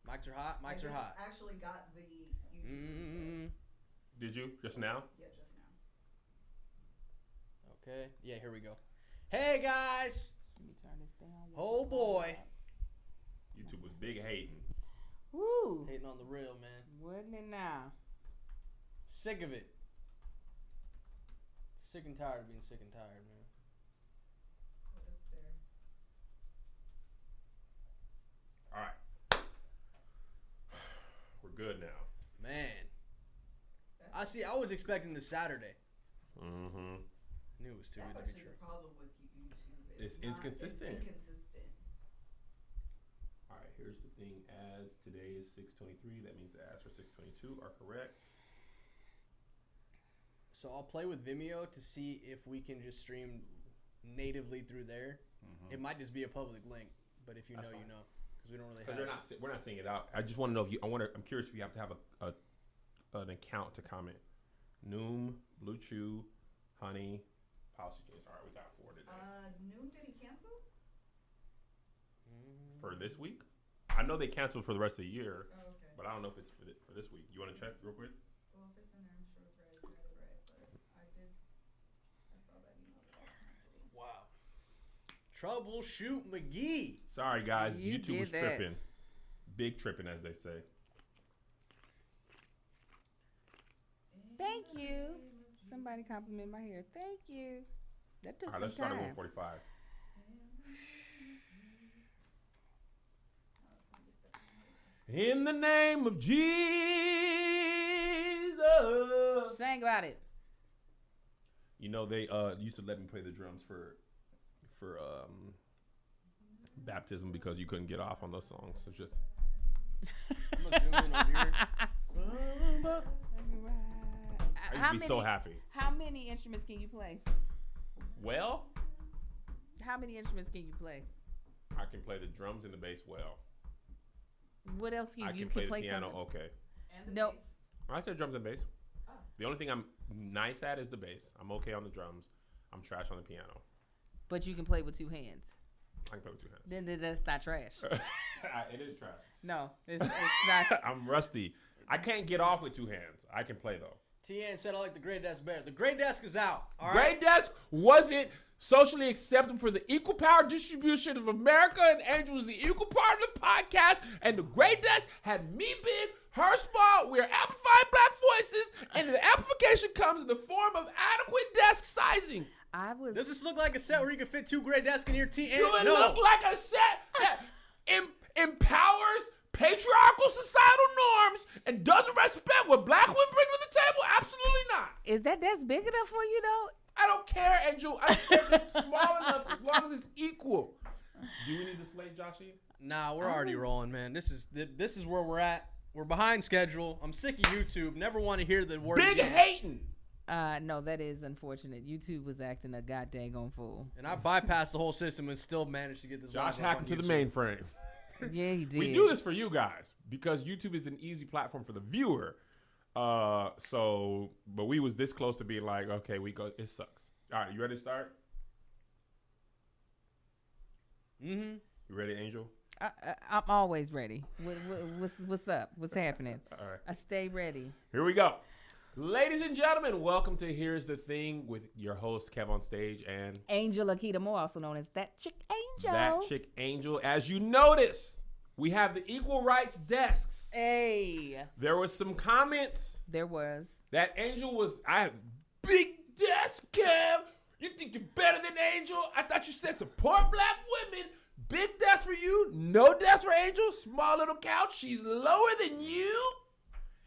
Mics are hot. Mics are hot. Actually got the YouTube. Did you just now? Yeah, just now. Okay. Yeah, here we go. Hey guys. Let me turn this down. Oh boy. YouTube was big hating. Woo. Hating on the real, man. Wasn't it now? Sick of it. Sick and tired of being sick and tired, man. It's there. All right. We're good now. Man. I see. I was expecting this Saturday. Mm-hmm. Knew it was too That's good to be actually true. the problem with YouTube. It's not- inconsistent. It's inconsistent. All right, here's the thing. As today is 6:23, that means the ads for 6:22 are correct. So I'll play with Vimeo to see if we can just stream natively through there. Mm-hmm. It might just be a public link, but if you That's know, you fine. know, because we don't really Because have. we're not seeing it out. I just want to know if you. I'm curious if you have to have an account to comment. Noom, Blue Chew, Honey, Policy James. All right, we got 4 today. Noon, did he cancel? For this week, I know they canceled for the rest of the year, Oh, okay. but I don't know if it's for this week. You want to check real quick? Well, if it's in there, I'm sure it's right. But I saw that email. Wow. Troubleshoot McGee. Sorry, guys. You YouTube was did that. tripping. Big tripping, as they say. Thank you. Somebody compliment my hair. Thank you. That took All right, some let's start at time. 145. In the name of Jesus. Sing about it. You know, they used to let me play the drums for baptism because you couldn't get off on those songs. So just I'm gonna zoom in on your. I used to be so happy. How many instruments can you play? Well, How many instruments can you play? I can play the drums and the bass well. What else can I you can play the piano something? okay. And the No. bass. I said drums and bass. Oh. The only thing I'm nice at is the bass. I'm okay on the drums. I'm trash on the piano. But you can play with 2 hands. I can play with 2 hands. Then that's not trash. It is trash. No, it's not. I'm rusty. I can't get off with 2 hands. I can play though. TN said I like the gray desk better. The gray desk is out. All Gray right. Desk wasn't socially acceptable for the equal power distribution of America, and Angel was the equal part of the podcast. And the Gray Desk had me big, her small. We're amplifying black voices, and the amplification comes in the form of adequate desk sizing. I was. Does this look like a set where you can fit 2 gray desks in your TN? Do it No. look like a set that empowers patriarchal societal norms and doesn't respect what black women bring to the table? Absolutely not. Is that desk big enough for you though? I don't care, Angel. I don't care if it's small enough as long as it's equal. Do we need to slate Joshy? Nah, we're already rolling, man. This is where we're at. We're behind schedule. I'm sick of YouTube. Never want to hear the word Big again. hating. No, that is unfortunate. YouTube was acting a goddamn fool. And I bypassed the whole system and still managed to get this. Josh live up hacked on into the YouTube. mainframe. Yeah, he did. We do this for you guys because YouTube is an easy platform for the viewer. But we was this close to being like, okay, it sucks. All right, you ready to start? Mm-hmm. You ready, Angel? I'm always ready. What's up? What's happening? All right. I stay ready. Here we go. Ladies and gentlemen, welcome to Here's the Thing with your host, Kev on stage, and Angel Akita Moore, also known as That Chick Angel. That Chick Angel. As you notice, we have the equal rights desks. Hey, There was some comments there was. that Angel I have big desk, Kev. You think you're better than Angel? I thought you said support black women. Big desk for you, no desk for Angel. Small little couch. She's lower than you.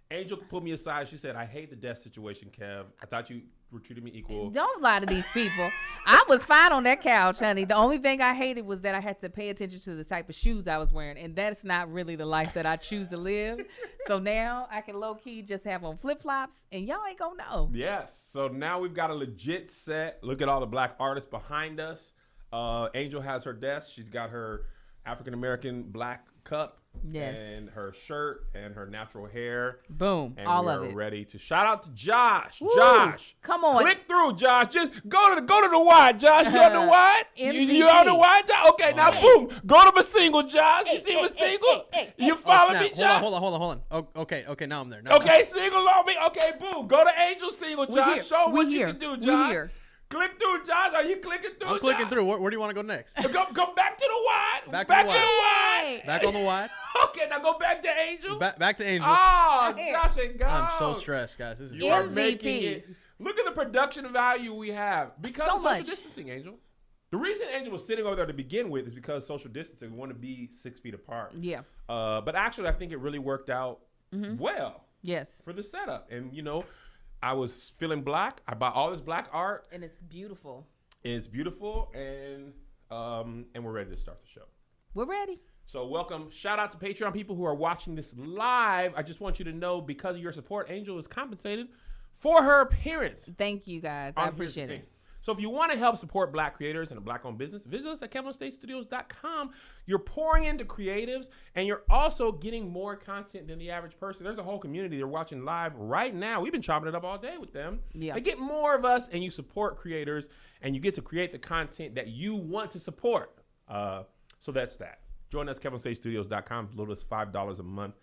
Angel pulled me aside. She said, I hate the desk situation, Kev. I thought you were treating me equal. Don't lie to these people. I was fine on that couch, honey. The only thing I hated was that I had to pay attention to the type of shoes I was wearing, and that's not really the life that I choose to live. So now I can low-key just have on flip-flops, and y'all ain't gonna know. Yes. So now we've got a legit set. Look at all the black artists behind us. Angel has her desk. She's got her African-American black cup. Yes. and her shirt and her natural hair. Boom. And All we of are it. ready to shout out to Josh. Woo. Josh, Come on. click through, Josh. Just go to the wide, Josh. You on the wide? You on the MVP. wide, Josh? Okay, now boom. Go to my single, Josh. You see my single? You Oh, follow snap. me, Josh? Hold on. Oh, okay, now I'm there. Now I'm Okay, single on me. Okay, boom. Go to Angel single, We Josh. here. Show We what you here. can do, We Josh. here. Click through, Josh. Are you clicking through? I'm clicking Josh? through. Where do you want to go next? Go back to the wide. Back Back to to the the Hey. wide. Back on the wide. Okay, now go back to Angel. Back to Angel. Oh, Josh and God. I'm so stressed, guys. This is You are MVP. making it. Look at the production value we have because So of social much. distancing, Angel. The reason Angel was sitting over there to begin with is because social distancing. We want to be 6 feet apart. Yeah. But actually, I think it really worked out well Yes. for the setup. And I was feeling black. I bought all this black art. And it's beautiful. It's beautiful, and we're ready to start the show. We're ready. So welcome. Shout out to Patreon people who are watching this live. I just want you to know, because of your support, Angel is compensated for her appearance. Thank you guys. I on appreciate Here's the it. Thing. So if you want to help support Black creators and a Black-owned business, visit us at KevinStateStudios.com. You're pouring into creatives, and you're also getting more content than the average person. There's a whole community they're watching live right now. We've been chopping it up all day with them. Yeah. They get more of us, and you support creators, and you get to create the content that you want to support. So that's that. Join us, KevinStateStudios.com. As little as $5 a month.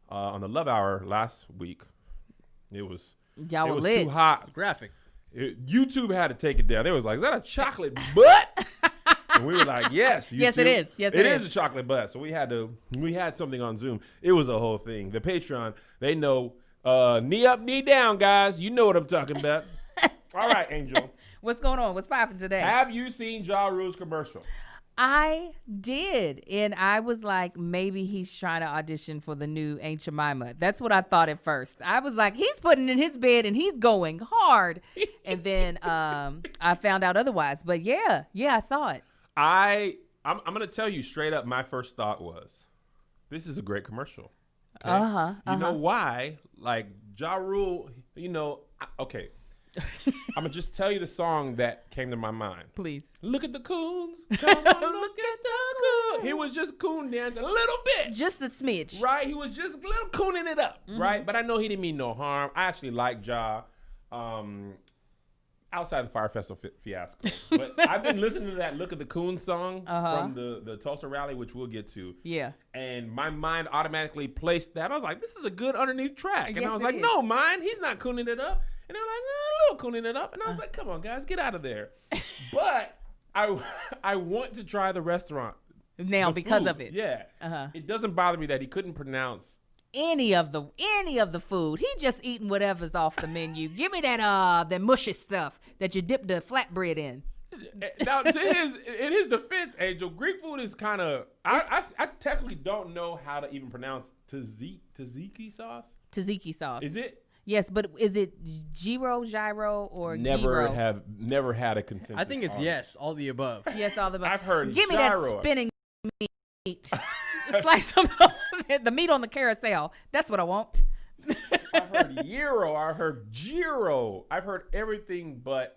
On the Love Hour last week, it was Y'all were too lit. hot. graphic. YouTube had to take it down. They was like, "Is that a chocolate butt?" And we were like, "Yes, YouTube. Yes, it is. Yes, it it is is. a chocolate butt." So we had something on Zoom. It was a whole thing. The Patreon, they know knee up, knee down, guys. You know what I'm talking about. All right, Angel. What's going on? What's popping today? Have you seen Ja Rule's commercial? I did. And I was like, maybe he's trying to audition for the new Aunt Jemima. That's what I thought at first. I was like, he's putting in his bed and he's going hard. And then I found out otherwise. But yeah, I saw it. I'm going to tell you straight up, my first thought was, this is a great commercial. Okay? You know why? Like, Ja Rule, okay. I'm going to just tell you the song that came to my mind. Please. Look at the coons. Come on, look at the coons. He was just coon dancing a little bit. Just a smidge. Right? He was just a little cooning it up. Right? But I know he didn't mean no harm. I actually like Ja. Outside the Fire Festival fiasco. But I've been listening to that Look at the Coon song from the Tulsa rally, which we'll get to. Yeah. And my mind automatically placed that. I was like, this is a good underneath track. And Yes, I was it like, is. no, mine. He's not cooning it up. And they were like, no, a little cooning it up. And I was like, come on, guys, get out of there. But I want to try the restaurant. Now the because food. of it. Yeah. Uh-huh. It doesn't bother me that he couldn't pronounce. Any of the food. He just eating whatever's off the menu. Give me that mushy stuff that you dip the flatbread in. Now, in his defense, Angel, Greek food is kind of. I technically don't know how to even pronounce tzatziki sauce. Tzatziki sauce. Is it? Yes, but is it gyro or Never gyro? had a consensus. I think it's on it. yes, all the above. Yes, all the I've heard Give me gyro. that spinning meat. Slice the meat on the carousel. That's what I want. I've heard gyro. I heard gyro. I've heard everything but.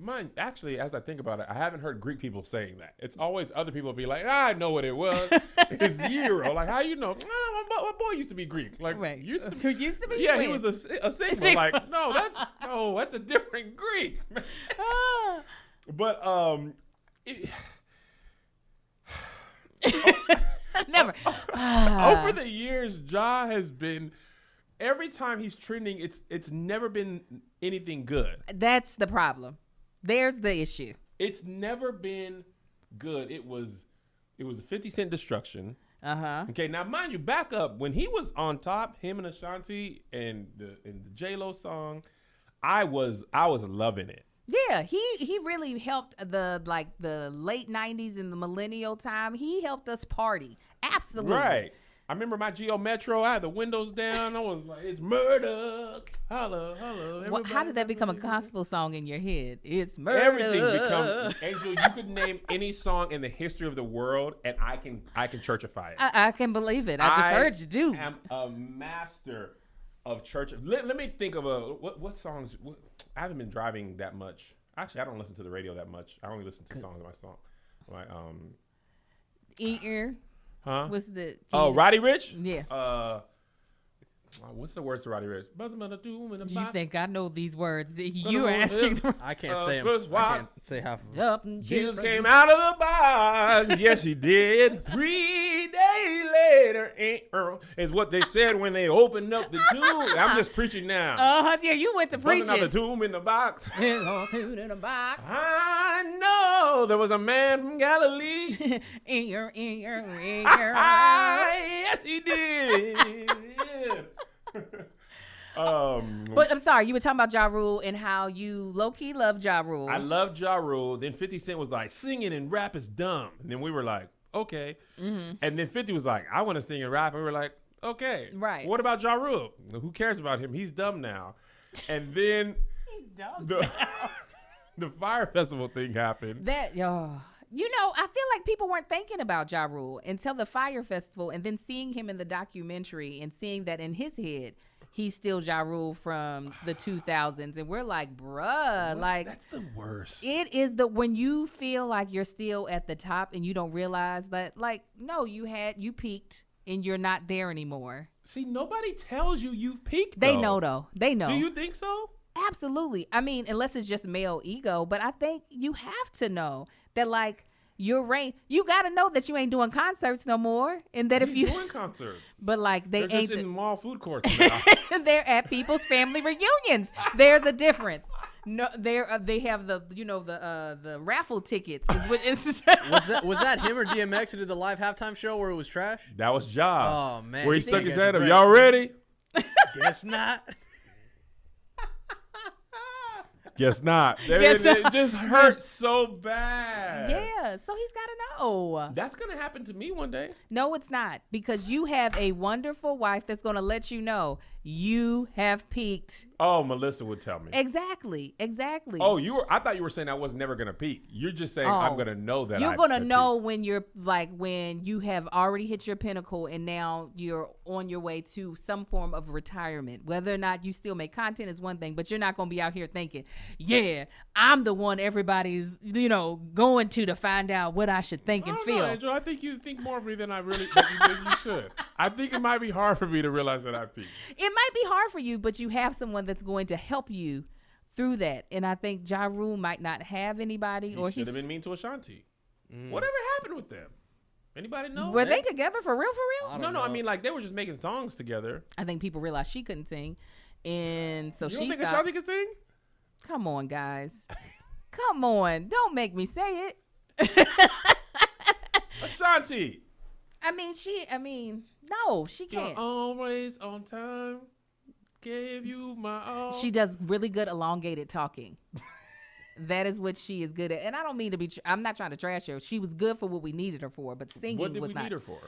Mine, actually, as I think about it, I haven't heard Greek people saying that. It's always other people be like, I know what it was. It's gyro. Like, how you know? My boy used to be Greek. Like, Right. used to Used to be Yeah, when? he was a Sigma. Like, no, that's a different Greek. Ah. But Never. over the years, Ja has been. Every time he's trending, it's never been anything good. That's the problem. There's the issue. It's never been good. It was a 50 Cent Destruction. Uh-huh. Okay, now mind you, back up when he was on top, him and Ashanti and the J-Lo song, I was loving it. Yeah, he really helped the late 90s and the millennial time. He helped us party. Absolutely. Right. I remember my Geo Metro. I had the windows down. I was like, "It's murder." Hello. How did that become a gospel song in your head? It's murder. Everything becomes Angel. You could name any song in the history of the world, and I can churchify it. I can believe it. I just heard you do. I am a master of church. Let me think of what songs. I haven't been driving that much. Actually, I don't listen to the radio that much. I only listen to songs in my song. Like Ear. Huh? What's the? Oh, Roddy Ricch? Yeah. What's the words to Roddy Ricch? You think I know these words? Little You asking? hip. I can't say 'em. Chris I Watts. can't say half of 'em. Up and Jesus cheer came out of the box. Yes, he did. 3 days later, is what they said when they opened up the tomb. I'm just preaching now. Yeah, you went to Busting out the preaching. tomb in the box. It's all tuned in a box. I know there was a man from Galilee. Ear. Yes, he did. But I'm sorry, you were talking about Ja Rule and how you low-key love Ja Rule. I love Ja Rule. Then 50 Cent was like, singing and rap is dumb. And then we were like, okay. Mm-hmm. And then 50 was like, I want to sing and rap. And we were like, okay. Right. What about Ja Rule? Who cares about him? He's dumb now. And then He's dumb. the Fire Festival thing happened. You know, I feel like people weren't thinking about Ja Rule until the Fire Festival, and then seeing him in the documentary and seeing that in his head, he's still Ja Rule from the 2000s. And we're like, bruh, That's the worst. it is when you feel like you're still at the top and you don't realize that, like, no, you peaked and you're not there anymore. See, nobody tells you you've peaked, They though. know, though. They know. Do you think so? Absolutely. I mean, unless it's just male ego, but I think you have to know that, like, your range, you got to know that you ain't doing concerts no more. And that if you, doing concerts. but like they They're ain't, just in mall food courts now. they're at people's family reunions. There's a difference. No, they have the raffle tickets. Is what is Was that him or DMX who did the live halftime show where it was trash? That was Ja. Oh, man. Where he You stuck think his that's head up. great. Y'all ready? Guess not. Guess not. Guess It not. just hurts so bad. Yeah, so he's got to know. That's going to happen to me one day. No, it's not, because you have a wonderful wife that's going to let you know you have peaked. Oh, Melissa would tell me. Exactly. Oh, I thought you were saying I was never going to peak. You're just saying I'm going to know that You're I going to peaked. know when you're like, when you have already hit your pinnacle and now you're on your way to some form of retirement. Whether or not you still make content is one thing, but you're not going to be out here thinking, yeah, I'm the one everybody's, going to find out what I should think I and don't feel. know, Angel. I think you think more of me than I really think you should. I think it might be hard for me to realize that I peaked. It might be hard for you, but you have someone that's going to help you through that. And I think Ja Rule might not have anybody, or He should have been mean to Ashanti. Whatever happened with them? Anybody know? Were they together for real? I No, don't no. I know. mean, like, they were just making songs together. I think people realized she couldn't sing, and so You she don't think stopped. Ashanti can sing? Come on, guys. Come on. Don't make me say it. Ashanti. No, she You're can't. always on time. Gave you my all. She does really good elongated talking. That is what she is good at. And I don't mean to be, I'm not trying to trash her. She was good for what we needed her for, but singing What did was we not. need her for?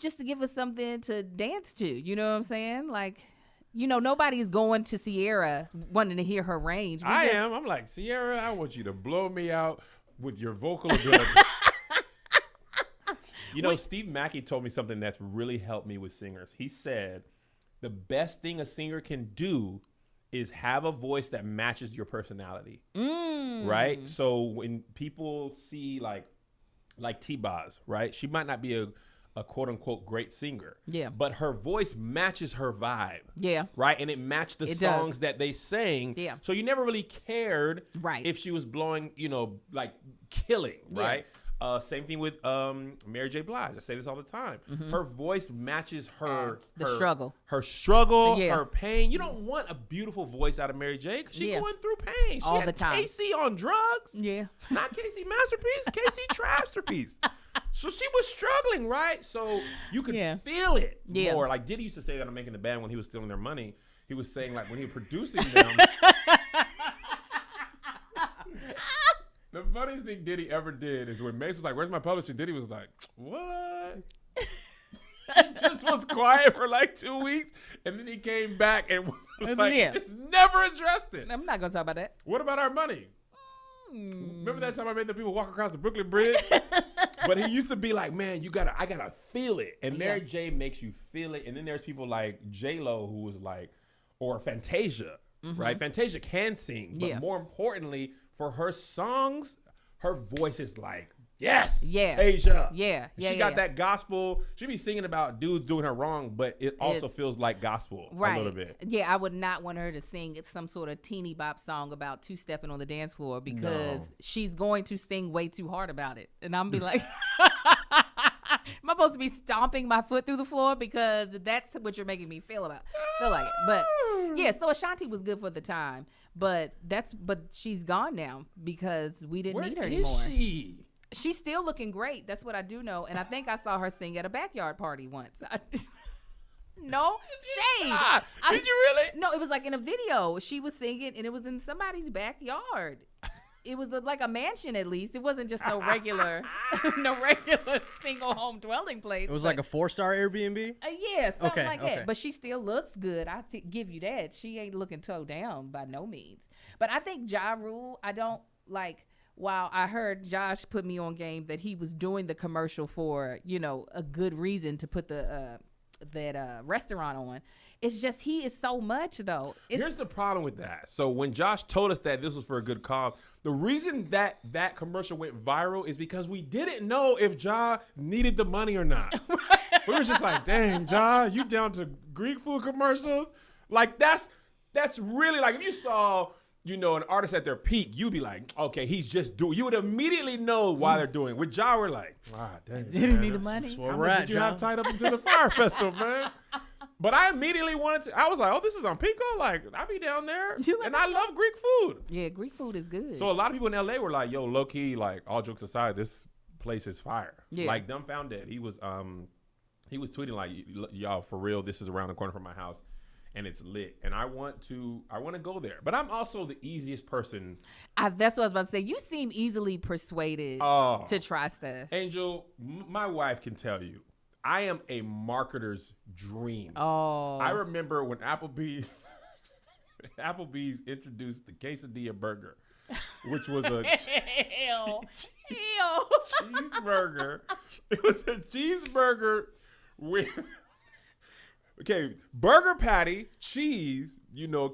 Just to give us something to dance to. You know what I'm saying? Like, nobody's going to Sierra wanting to hear her range. I am. I'm like, Sierra, I want you to blow me out with your vocal ability. Steve Mackey told me something that's really helped me with singers. He said, the best thing a singer can do is have a voice that matches your personality. Right? So when people see like T-Boz, right? She might not be a quote unquote great singer. Yeah. But her voice matches her vibe. Yeah. Right? And it matched the It songs does. that they sang. Yeah. So you never really cared Right. if she was blowing, like killing, Yeah. right? Same thing with Mary J. Blige. I say this all the time. Her voice matches her The struggle. her struggle, Yeah. her pain. You don't want a beautiful voice out of Mary J. Because she's Yeah. going through pain. She All had the time. Casey on drugs. Yeah. Not Casey Masterpiece, Casey Trasterpiece. So she was struggling, right? So you could Yeah. feel it Yeah. more. Like Diddy used to say that on Making the Band when he was stealing their money. He was saying like when he was producing them. The funniest thing Diddy ever did is when Mace was like, "Where's my publisher?" Diddy was like, "What?" He just was quiet for like 2 weeks, and then he came back and was like, Yeah. "Just never addressed it." I'm not going to talk about that. What about our money? Remember that time I made the people walk across the Brooklyn Bridge? But he used to be like, man, I gotta feel it. And Mary J makes you feel it. And then there's people like J-Lo who was like, or Fantasia, right? Fantasia can sing, but Yeah. more importantly, for her songs, her voice is like Yes. Yeah. Tasia. Yeah. Yeah. She got that gospel. She be singing about dudes doing her wrong, but it also It's- feels like gospel Right. a little bit. Yeah, I would not want her to sing some sort of teeny bop song about two-stepping on the dance floor because No. she's going to sing way too hard about it. And I'm be like, am I supposed to be stomping my foot through the floor? Because that's what you're making me feel like it. But yeah, so Ashanti was good for the time. But she's gone now because we didn't Where need her is anymore. she? She's still looking great. That's what I do know. And I think I saw her sing at a backyard party once. No shade. Did you really? No, it was like in a video. She was singing, and it was in somebody's backyard. It was like a mansion, at least. It wasn't just no regular single home dwelling place. It was like a 4-star Airbnb. Yeah, something Okay, like okay. that. But she still looks good. Give you that. She ain't looking toe down by no means. But I think Ja Rule, I don't like. While I heard Josh put me on game that he was doing the commercial for, a good reason to put that restaurant on. It's just he is so much though. Here's the problem with that. So when Josh told us that this was for a good cause, the reason that commercial went viral is because we didn't know if Ja needed the money or not. We were just like, dang, Ja, you down to Greek food commercials? Like that's really like if you saw, an artist at their peak, you'd be like, okay, he's just doing. You would immediately know why they're doing. With Ja, we're like, dang. Did he man, need the that's- money? That's where How we're much at, did you have John. tied up into the Fire Festival, man? But I immediately wanted to. I was like, oh, this is on Pico? Like, I'll be down there. You like And I love Greek food. Yeah, Greek food is good. So a lot of people in LA were like, yo, low key, like, all jokes aside, this place is fire. Yeah. Like, Dumbfounded. He was tweeting like, y'all, for real, this is around the corner from my house. And it's lit, and I want to go there. But I'm also the easiest person. That's what I was about to say. You seem easily persuaded Oh, to try stuff. Angel, my wife can tell you, I am a marketer's dream. Oh, I remember when Applebee's introduced the quesadilla burger, which was a Hell. cheeseburger. It was a cheeseburger with burger patty, cheese,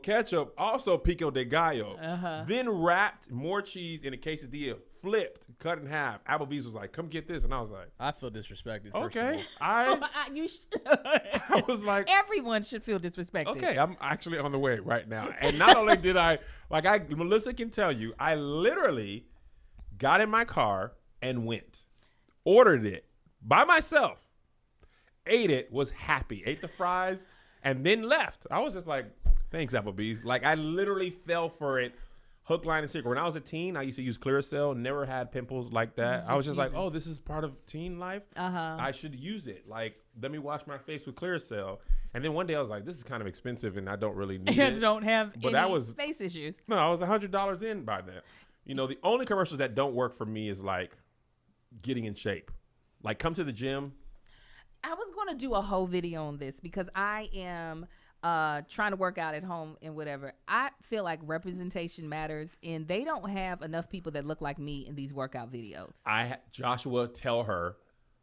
ketchup, also pico de gallo. Then wrapped more cheese in a quesadilla, flipped, cut in half. Applebee's was like, "Come get this," and I was like, I feel disrespected. First of "Okay." all. You should. I was like, Everyone should feel disrespected. "Okay, I'm actually on the way right now." And not only did Melissa can tell you, I literally got in my car and went, ordered it by myself. Ate it, was happy, ate the fries, and then left. I was just like, thanks, Applebee's. Like, I literally fell for it, hook, line, and sinker. When I was a teen, I used to use Clearasil, never had pimples like that. I was just like, oh, this is part of teen life? I should use it. Like, let me wash my face with Clearasil. And then one day I was like, this is kind of expensive, and I don't really need You it. don't have But any that was- face issues. No, I was $100 in by then. The only commercials that don't work for me is, like, getting in shape. Like, come to the gym. I was going to do a whole video on this because I am trying to work out at home and whatever. I feel like representation matters, and they don't have enough people that look like me in these workout videos. Joshua, tell her,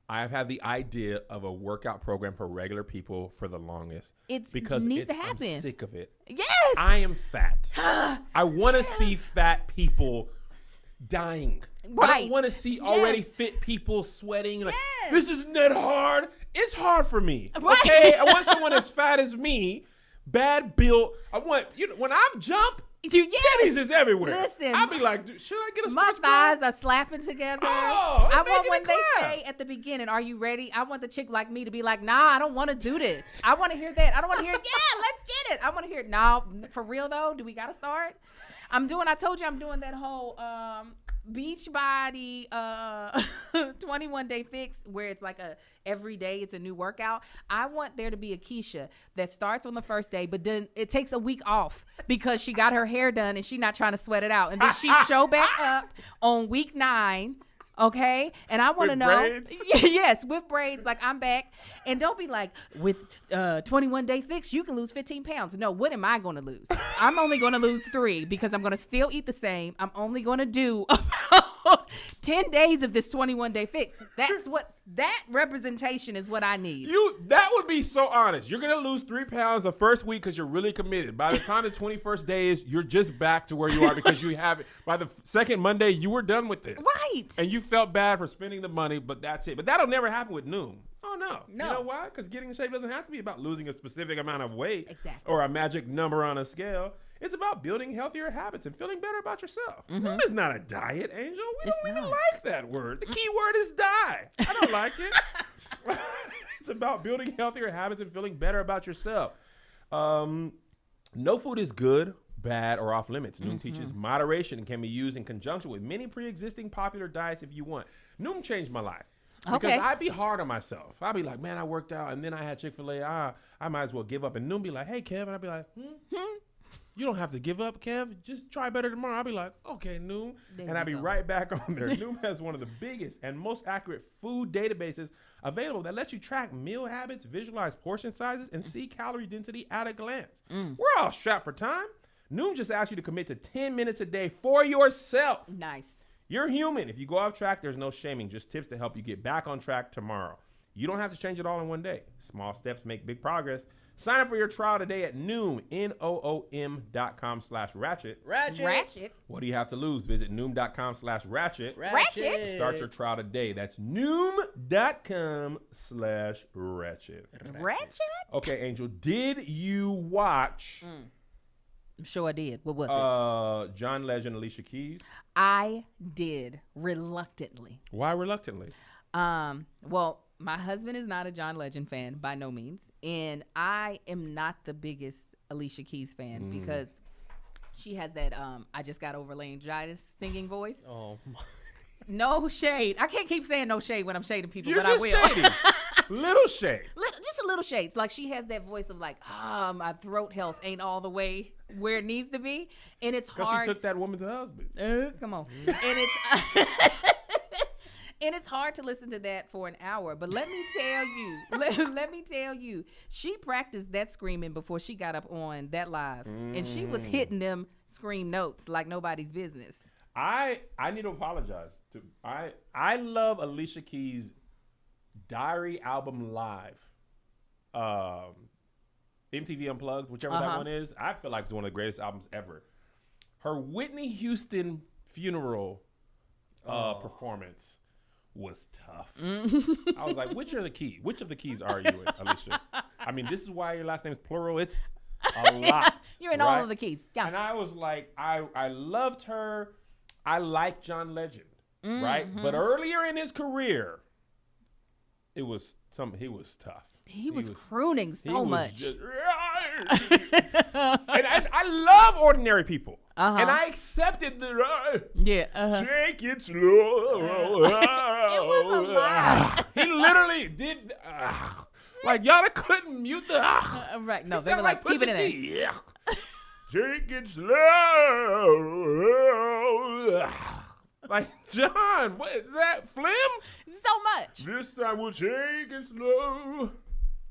I have had the idea of a workout program for regular people for the longest. It because needs to happen. I'm sick of it. Yes. I am fat. I want to see fat people dying. I Right. don't want to see already Yes. fit people sweating. Like, Yes. this isn't that hard. It's hard for me. Right. Okay, I want someone as fat as me, bad built. I want when I'm jump, titties is everywhere. Listen, I'll be like, should I get a my sports bra? thighs are slapping together. Oh, I make want it when a they clap. say at the beginning, "Are you ready?" I want the chick like me to be like, "Nah, I don't want to do this. I want to hear that. I don't want to hear, yeah, let's get it. I want to hear, no, for real though. Do we gotta start?" I told you I'm doing that whole Beachbody 21-day fix where it's like every day it's a new workout. I want there to be a Keisha that starts on the first day, but then it takes a week off because she got her hair done and she's not trying to sweat it out. And then she show back up on week 9. Okay, and I want to With know, braids? yes, with braids. Like, I'm back, and don't be like, with 21-day fix, you can lose 15 pounds. No, what am I going to lose? I'm only going to lose 3 because I'm going to still eat the same. I'm only going to do 10 days of this 21-day fix. That representation is what I need. That would be so honest. You're gonna lose 3 pounds the first week because you're really committed. By the time the 21st day is, you're just back to where you are because you have it. By the second Monday, you were done with this. Right. And you felt bad for spending the money, but that's it. But that'll never happen with Noom. Oh no. No. You know why? Because getting in shape doesn't have to be about losing a specific amount of weight. Exactly. Or a magic number on a scale. It's about building healthier habits and feeling better about yourself. Noom is not a diet, Angel. We It's don't even not. like that word. The key word is die. I don't like it. It's about building healthier habits and feeling better about yourself. No food is good, bad, or off limits. Noom teaches moderation and can be used in conjunction with many pre-existing popular diets if you want. Noom changed my life. Because Okay. I'd be hard on myself. I'd be like, man, I worked out and then I had Chick-fil-A. I might as well give up. And Noom be like, hey, Kev. And I'd be like, you don't have to give up, Kev. Just try better tomorrow. I'll be like, okay, Noom. There And you I'd be go. right back on there. Noom has one of the biggest and most accurate food databases available that lets you track meal habits, visualize portion sizes, and see calorie density at a glance. We're all strapped for time. Noom just asks you to commit to 10 minutes a day for yourself. Nice. You're human. If you go off track, there's no shaming, just tips to help you get back on track tomorrow. You don't have to change it all in one day. Small steps make big progress. Sign up for your trial today at Noom, Noom.com/ratchet. Ratchet. What do you have to lose? Visit Noom.com/ratchet. Ratchet. Start your trial today. That's Noom.com/ratchet. Ratchet? Okay, Angel, did you watch I'm sure I did. What was it? John Legend, Alicia Keys? I did reluctantly. Why reluctantly? Well, my husband is not a John Legend fan by no means, and I am not the biggest Alicia Keys fan because she has that I just got over laryngitis singing voice. Oh, my. No shade. I can't keep saying no shade when I'm shading people, You're but just I will. shady. Little shade. Just a little shades. Like she has that voice of like, my throat health ain't all the way where it needs to be, and it's Because hard. she took that woman's husband. Come on. And it's and it's hard to listen to that for an hour. But let me tell you, let me tell you, she practiced that screaming before she got up on that live, and she was hitting them scream notes like nobody's business. I need to apologize. I love Alicia Keys' Diary album live. MTV Unplugged, whichever that one is. I feel like it's one of the greatest albums ever. Her Whitney Houston funeral performance was tough. I was like, which of the keys are you in, Alicia? I mean, this is why your last name is plural. It's a lot. You're in right? all of the keys. Yeah. And I was like, I loved her. I like John Legend, right? But earlier in his career, he was tough. He was crooning so much. Just, and I love Ordinary People. And I accepted the Yeah. take it slow. It was a lot. He literally did like y'all couldn't mute the Right. No, He they were sound like, keep it in there. Pusha T. Yeah. Take it slow. Like, John, what is that? Phlegm? So much. This time we'll take it slow.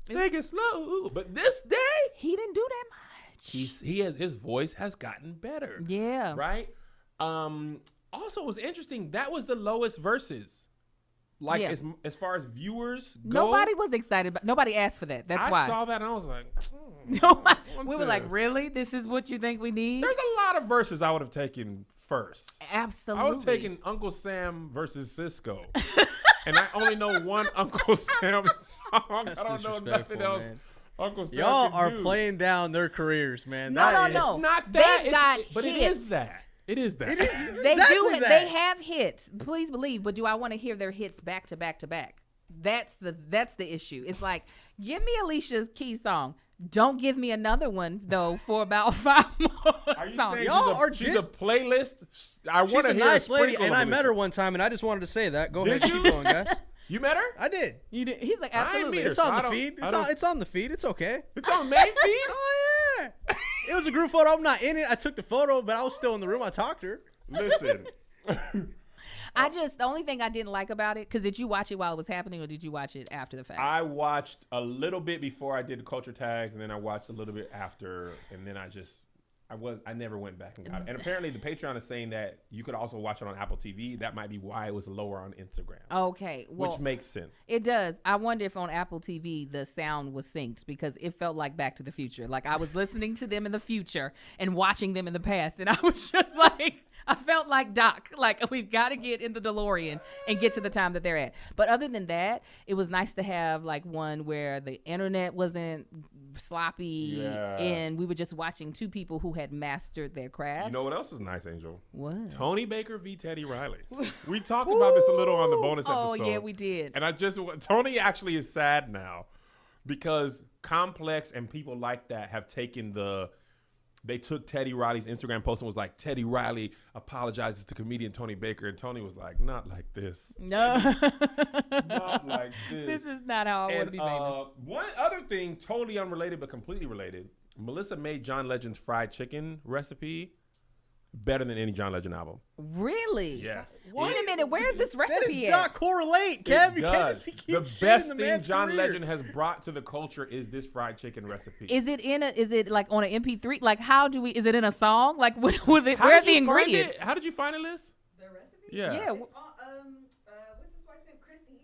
Take it slow. But this day, He didn't do that much. his voice has gotten better. Yeah. Right? Also, it was interesting. That was the lowest verses. Like, Yeah. as far as viewers go. Nobody was excited, but nobody asked for that. That's I why. saw that and I was like, Nobody- want we were like, this. really? This is what you think we need? There's a lot of verses I would have taken first. Absolutely. I was taking Uncle Sam versus Cisco. And I only know one Uncle Sam song. That's I don't know nothing disrespectful, else. man. Uncle Sam Y'all can are do. playing down their careers, man. No, That no, is- no. It's not They've that. got but it hits. is that. It is that. It is They exactly do. that. They have hits. Please believe. But do I want to hear their hits back to back to back? That's the issue. It's like, give me Alicia Keys song. Don't give me another one though for about 5 more Are you songs. saying Y'all are she's a playlist? I She's want to a hear nice a lady, sprinkle and of I met Alicia. her one time, and I just wanted to say that. Go Did ahead, you? keep going, guys. You met her? I did. You did. He's like, I ain't absolutely. meet her. It's on I the don't- feed. I don't- It's on the feed. It's okay. It's on main feed? Oh yeah. It was a group photo. I'm not in it. I took the photo, but I was still in the room. I talked to her. Listen. The only thing I didn't like about it, because did you watch it while it was happening or did you watch it after the fact? I watched a little bit before I did the culture tags, and then I watched a little bit after, and then I just I never went back and got it. And apparently the Patreon is saying that you could also watch it on Apple TV. That might be why it was lower on Instagram. Okay, well, which makes sense. it does. I wonder if on Apple TV the sound was synced because it felt like Back to the Future. Like I was listening to them in the future and watching them in the past, and I was just like, I felt like Doc. Like we've got to get in the DeLorean and get to the time that they're at. But other than that, it was nice to have like one where the internet wasn't sloppy and we were just watching two people who had mastered their craft. You know what else is nice, Angel? What? Tony Baker v. Teddy Riley. We talked about this a little on the bonus episode. Oh yeah, we did. And Tony actually is sad now because Complex and people like that have taken they took Teddy Riley's Instagram post and was like, Teddy Riley apologizes to comedian Tony Baker. And Tony was like, not like this. No. Not like this. This is not how I want to be famous. One other thing, totally unrelated but completely related. Melissa made John Legend's fried chicken recipe better than any John Legend album. Really? Yes. Wait a minute. Where's this That recipe does at? not correlate, Kev. You can't Does. just keep The shitting best the thing man's John career. Legend has brought to the culture is this fried chicken recipe. Is it like on an MP3? Like is it in a song? Like where are the How did you find ingredients? it? How did you find it, Liz? The recipe? Yeah. Yeah. It's on, what's his wife's name? Chrissy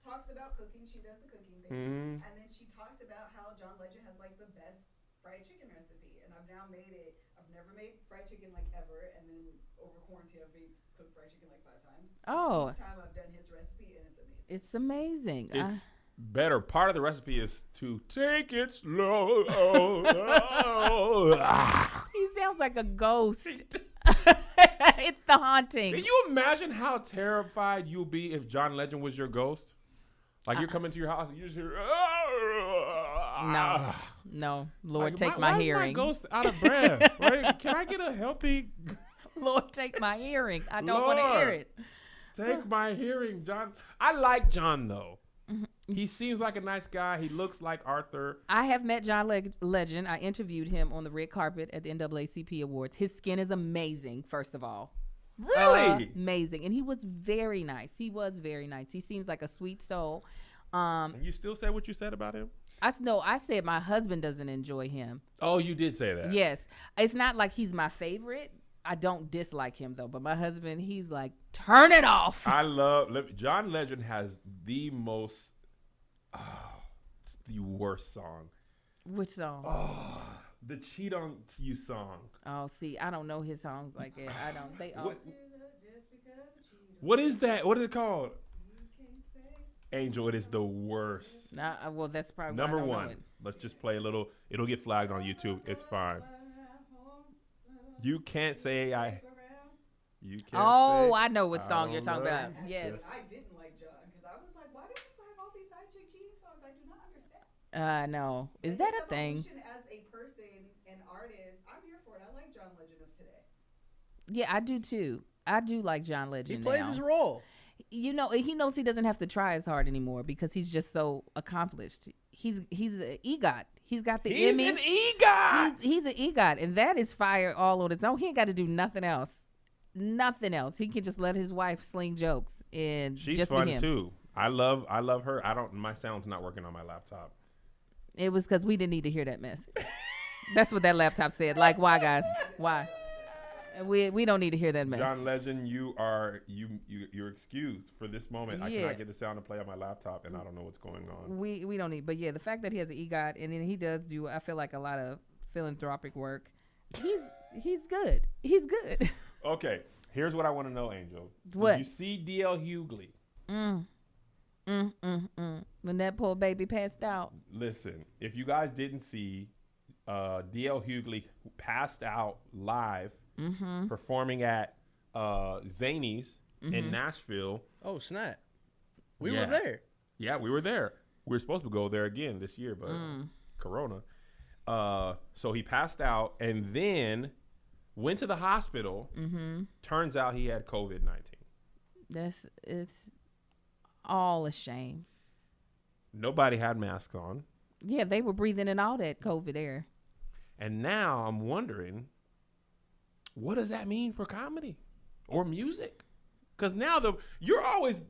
talks about cooking. She does the cooking thing. Mhm. And then she talked about how John Legend has like the best fried chicken recipe. And I've now made it. I've never made fried chicken like ever. And then over quarantine, I've cooked fried chicken like 5 times. Oh, Each time I've done his recipe, and it's amazing. it's amazing. It's better. Part of the recipe is to take it slow. He sounds like a ghost. It's the haunting. Can you imagine how terrified you'll be if John Legend was your ghost? Like you're coming to your house and you just hear. No, Lord, Like, take why my is hearing. my ghost out of breath. Right? Can I get a healthy? Lord, take my hearing. I don't want to hear Lord. it. Take my hearing, John. I like John though. Mm-hmm. He seems like a nice guy. He looks like Arthur. I have met John Legend. I interviewed him on the red carpet at the NAACP Awards. His skin is amazing, first of all. Really? Amazing. And he was very nice. He seems like a sweet soul. And you still say what you said about him? I said my husband doesn't enjoy him. Oh, you did say that. Yes. It's not like he's my favorite. I don't dislike him though, but my husband, he's like, turn it off. John Legend has the most, it's the worst song. Which song? Oh, the Cheat on You song. Oh, see, I don't know his songs like that. I don't. They all. What is that? What is it called? Angel, it is the worst. Nah, well, that's probably Number why I don't know one. it. Let's just play a little. It'll get flagged on YouTube. It's fine. You can't say You can't Oh, say, I know what song you're don't talking know. about. Yes. I didn't like John because I was like, why do people have all these side chick cheating songs? I do not understand. No. Is But that his a thing? evolution as a person and artist, I'm here for it. I like John Legend of today. Yeah, I do too. I do like John He Legend plays now. his role. You know, he knows he doesn't have to try as hard anymore because he's just so accomplished. He's an EGOT. He's got the He's Emmy. an EGOT. He's an EGOT, and that is fire all on its own. He ain't got to do nothing else. Nothing else. He can just let his wife sling jokes and She's just fun be him. too. I love her. My sound's not working on my laptop. It was because we didn't need to hear that mess. That's what that laptop said. Like, why, guys? Why? We don't need to hear that mess. John Legend, you're excused for this moment. I Yeah. cannot get the sound to play on my laptop, and I don't know what's going on. We don't need, but yeah, the fact that he has an EGOT and then he does do, I feel like a lot of philanthropic work. He's good. He's good. Okay, here's what I want to know, Angel. What? Did you see D.L. Hughley? When that poor baby passed out. Listen, if you guys didn't see, D.L. Hughley passed out live performing at Zany's in Nashville. Oh, snap. We Yeah. were there. Yeah, we were there. We were supposed to go there again this year, but Corona. So he passed out and then went to the hospital. Turns out he had COVID-19. It's all a shame. Nobody had masks on. Yeah, they were breathing in all that COVID air. And now I'm wondering, what does that mean for comedy or music? Because now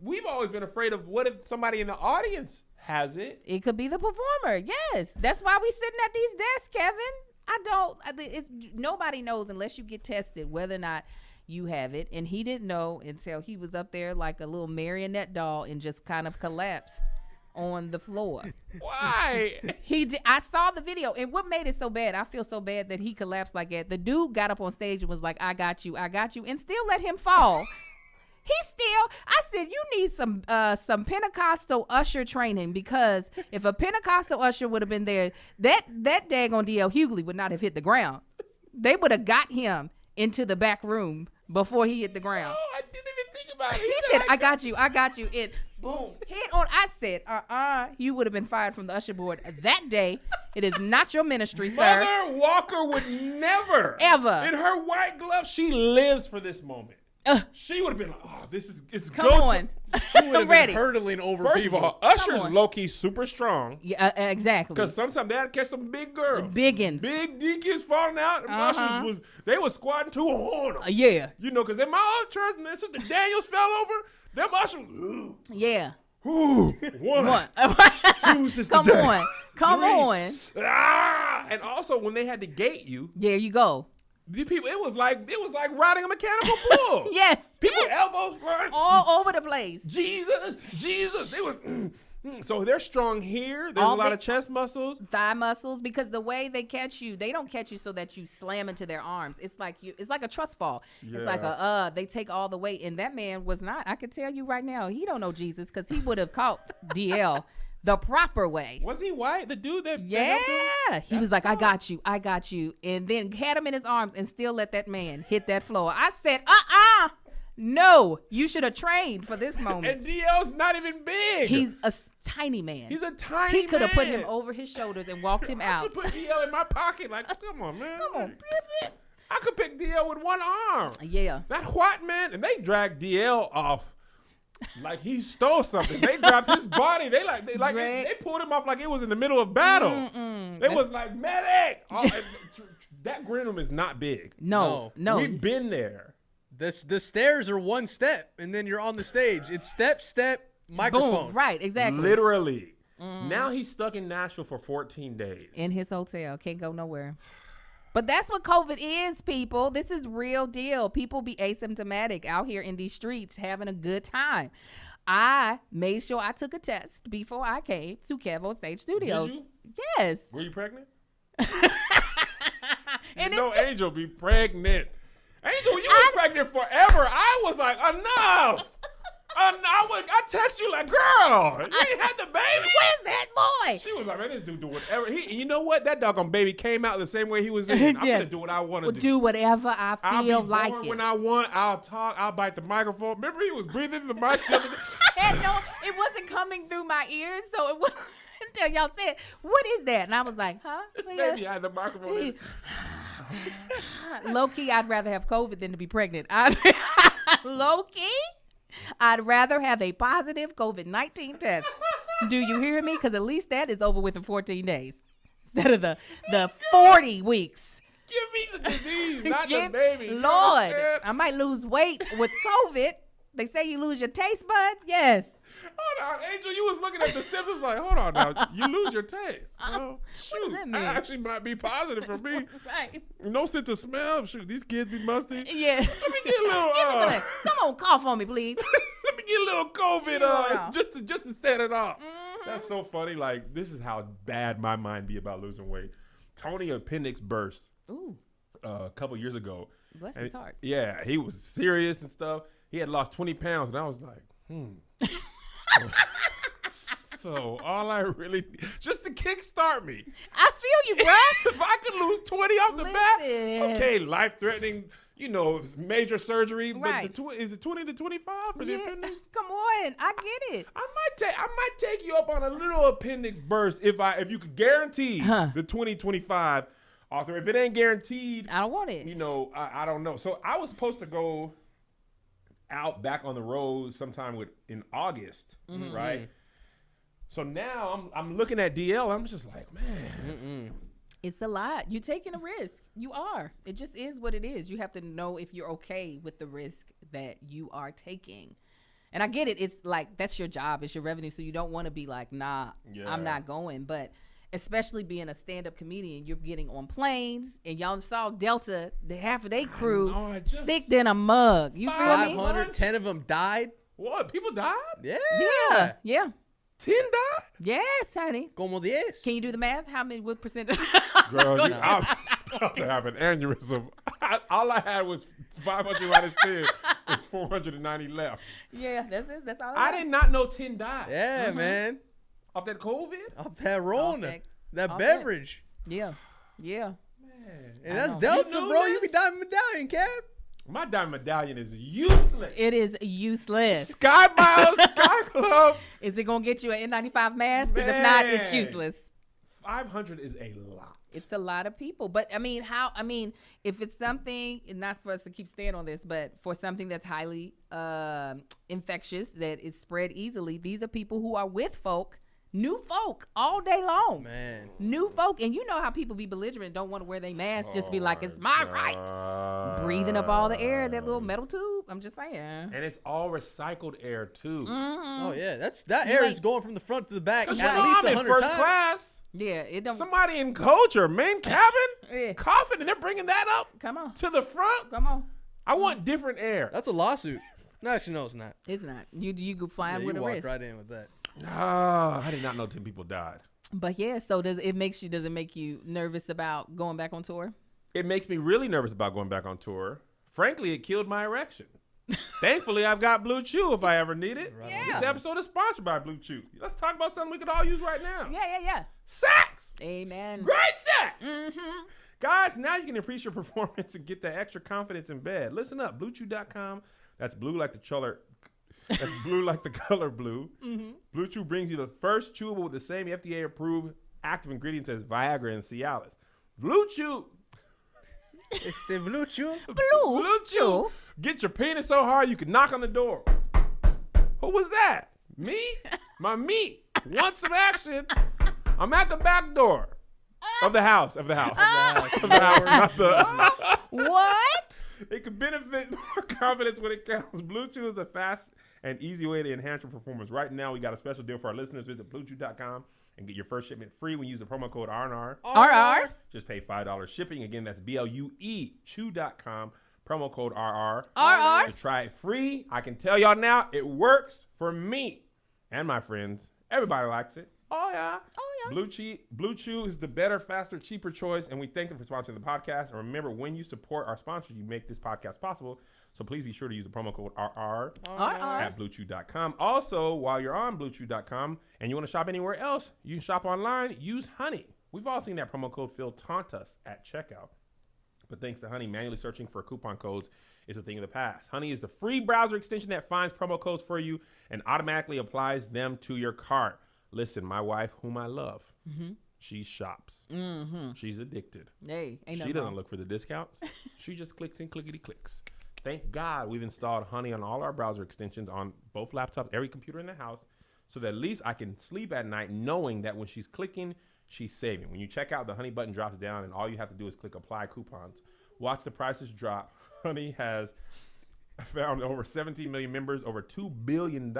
we've always been afraid of what if somebody in the audience has it. It could be the performer. Yes, that's why we sitting at these desks, Kevin. It's nobody knows unless you get tested whether or not you have it, and he didn't know until he was up there like a little marionette doll and just kind of collapsed on the floor. Why? I saw the video, and what made it so bad, I feel so bad that he collapsed like that. The dude got up on stage and was like, I got you, and still let him fall. I said, you need some Pentecostal usher training, because if a Pentecostal usher would have been there, that daggone DL Hughley would not have hit the ground. They would have got him into the back room before he hit the ground. Oh, I didn't even think about it. He said, I got you, and boom, hit on. I said, you would have been fired from the usher board that day. It is not your ministry, sir. Mother Walker would never. Ever. In her white glove, she lives for this moment. She would have been like, oh, it's Come on. She would have Ready. been hurdling over First people. of all, Usher's on. low-key super strong. Yeah, exactly. Because sometimes they had to catch some big girls. Biggins. Big deacons falling out. And Ushers they was squatting too on them. Yeah. You know, because in my old church, man, Sister Daniels fell over. Them ushers, Yeah. one. Two, Sister Come Dan. on. Come Three. on. Ah! And also, when they had to gate you, There you go. the people, it was like riding a mechanical bull. Yes. People yes. elbows flying. All over the place. Jesus. They was. So they're strong here. There's All a lot they- of chest muscles. Thigh muscles, because the way they catch you, they don't catch you so that you slam into their arms. It's like it's like a trust fall. It's like they take all the weight, and that man was not. I can tell you right now, he don't know Jesus, because he would have caught DL the proper way. Was he white? The dude that Yeah, helped him? he was like, I got you, and then had him in his arms and still let that man hit that floor. I said, no, you should have trained for this moment. And DL's not even big. He's a tiny man. He's a tiny He could have put him man. over his shoulders and walked him I out. could put DL in my pocket. Like, come on, man. Come on. I could pick DL with one arm. Yeah. That white man, and they dragged DL off like he stole something. They grabbed his body. They pulled him off like it was in the middle of battle. They was like, medic. That green room is not big. No. We've been there. The stairs are one step, and then you're on the stage. It's step, microphone. Boom. Right, exactly. Literally. Now he's stuck in Nashville for 14 days. In his hotel. Can't go nowhere. But that's what COVID is, people. This is real deal. People be asymptomatic out here in these streets having a good time. I made sure I took a test before I came to Kev on Stage Studios. Did you? Yes. Were you pregnant? And No, it's- Angel be pregnant. Angel, you was pregnant forever. I was like, enough. I text you like, girl, you ain't had the baby. Where's that boy? She was like, man, this dude do whatever. You know what? That doggone baby came out the same way he was in. I'm Yes. gonna do what I want to do. Do whatever I I'll feel be like born it. when I want. I'll talk. I'll bite the microphone. Remember, he was breathing in the mic. the other day? It wasn't coming through my ears, so it wasn't until y'all said, what is that? And I was like, huh? Baby had the microphone. Low key, I'd rather have COVID than to be pregnant. Low key, I'd rather have a positive COVID-19 test. Do you hear me? Because at least that is over with in 14 days instead of the 40 weeks. Give me the disease, not the Give- baby. You Lord, understand? I might lose weight with COVID. They say you lose your taste buds. Yes. Hold on, Angel, you was looking at the symptoms like, hold on now, you lose your taste. Well, shoot, that mean? that actually might be positive for me. Right. No sense of smell. Shoot, these kids be musty. Yeah. Let me get a little, Give me some of that. Come on, cough on me, please. let me get a little COVID, Yeah. just to set it off. That's so funny. Like, this is how bad my mind be about losing weight. Tony appendix burst Ooh, a couple years ago. bless And his heart. Yeah, he was serious and stuff. He had lost 20 pounds, and I was like, So all I really just to kickstart me. I feel you, bruh. If I could lose 20 off the bat, Listen. okay, life-threatening, major surgery. Right. But is it 20 to 25 for the Yeah, appendix? come on, I get it. I might take you up on a little appendix burst if you could guarantee the 2025 author. If it ain't guaranteed, I don't want it. I don't know. So I was supposed to go out back on the road sometime in August, right? So now I'm looking at DL. I'm just like, man, It's a lot. You're taking a risk. You are. It just is what it is. You have to know if you're okay with the risk that you are taking. And I get it. It's like, that's your job. It's your revenue. So you don't want to be like, nah, Yeah. I'm not going. But especially being a stand-up comedian, you're getting on planes, and y'all saw Delta, the half of their crew know, I just- sick than a mug. You feel me? 500, 10 of them died. What? People died? Yeah. Yeah. 10 died? Yes, honey. Como 10. Can you do the math? How many? What percent? Girl, No. I'm about to have an aneurysm. All I had was 500 minus 10. There's 490 left. Yeah, that's it. That's all. I did not know 10 died. Yeah, man. Off that COVID? Off that Rona. that- That off beverage. Yeah. Man. And I that's know. Delta, You know bro. this? You be diamond medallion, Cap. My diamond medallion is useless. It is useless. Sky Miles, Sky Club. Is it gonna get you an N95 mask? Because if not, it's Man. useless. 500 is a lot. It's a lot of people. But I mean, if it's something, not for us to keep staying on this, but for something that's highly infectious, that is spread easily, these are people who are with folk, new folk, all day long. Man. New folk. And you know how people be belligerent, don't want to wear their mask, just be like, it's my right. Breathing up all the air, that little metal tube. I'm just saying. And it's all recycled air, too. Oh, yeah. That You air ain't- is going from the front to the back at Because you know least I'm in 100 first times. class. Yeah, it don't. Somebody in coach or main cabin Yeah. coughing, and they're bringing that up Come on. to the front. Come on. I want different air. That's a lawsuit. No, actually, no, it's not. It's not. You go Yeah, flying you with a walked wrist. right in with that. I did not know 10 people died. But yeah, so does it make you nervous about going back on tour? It makes me really nervous about going back on tour. Frankly, it killed my erection. Thankfully, I've got Blue Chew if I ever need it. Right This on. episode is sponsored by Blue Chew. Let's talk about something we could all use right now. Yeah. Sex! Amen. Great sex! Mm-hmm. Guys, now you can increase your performance and get that extra confidence in bed. Listen up, BlueChew.com. That's blue like the color. That's blue like the color blue. Mm-hmm. Blue Chew brings you the first chewable with the same FDA-approved active ingredients as Viagra and Cialis. Blue Chew. It's the Blue Chew. Blue Chew. Get your penis so hard you can knock on the door. Who was that? Me? My meat. Want some action? I'm at the back door of the house. Of the house. Of the house, not the. What? It can benefit more confidence when it counts. Blue Chew is the fast and easy way to enhance your performance. Right now, we got a special deal for our listeners. Visit BlueChew.com and get your first shipment free when you use the promo code RNR. RR. Just pay $5 shipping. Again, that's BLUE Chew.com. Promo code RR. RR. To try it free. I can tell y'all now, it works for me and my friends. Everybody likes it. Oh, yeah. Blue Chew is the better, faster, cheaper choice, and we thank them for sponsoring the podcast. And remember, when you support our sponsors, you make this podcast possible. So please be sure to use the promo code RR at BlueChew.com. Also, while you're on BlueChew.com and you want to shop anywhere else, you can shop online. Use Honey. We've all seen that promo code Phil taunt us at checkout. But thanks to Honey, manually searching for coupon codes is a thing of the past. Honey is the free browser extension that finds promo codes for you and automatically applies them to your cart. Listen, my wife, whom I love, she shops. She's addicted. Hey, ain't She nothing doesn't wrong. look for the discounts. She just clicks and clickety clicks. Thank God we've installed Honey on all our browser extensions on both laptops, every computer in the house, so that at least I can sleep at night knowing that when she's clicking, she's saving. When you check out, the Honey button drops down, and all you have to do is click apply coupons. Watch the prices drop. Honey has found over 17 million members, over $2 billion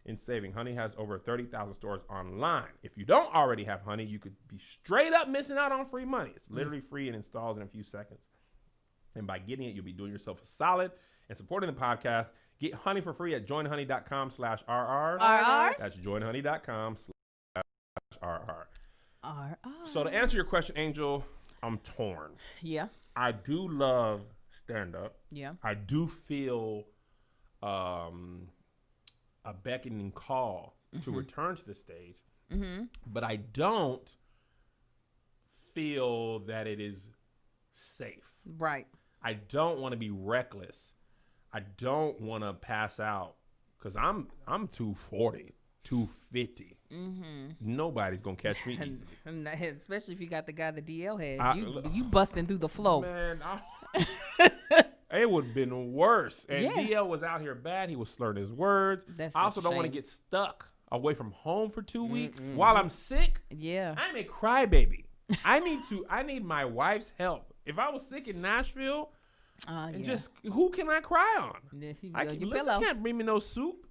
in saving. Honey has over 30,000 stores online. If you don't already have Honey, you could be straight up missing out on free money. It's literally free and installs in a few seconds. And by getting it, you'll be doing yourself a solid and supporting the podcast. Get Honey for free at joinhoney.com/RR. RR. That's joinhoney.com/RR. RR. So to answer your question, Angel, I'm torn. Yeah. I do love stand-up. Yeah. I do feel a beckoning call to return to the stage. But I don't feel that it is safe. Right. I don't want to be reckless. I don't want to pass out because I'm 240, 250. Nobody's gonna catch me easily. And especially if you got the guy the DL had. I- You busting through the flow. Man, it would have been worse. And Yeah. DL was out here bad. He was slurring his words. That's I also such a don't want to shame. get stuck away from home for 2 weeks while I'm sick. Yeah. I'm a crybaby. I need my wife's help. If I was sick in Nashville, and yeah. just who can I cry on? Then she be I on can, your listen, pillow. can't bring me no soup.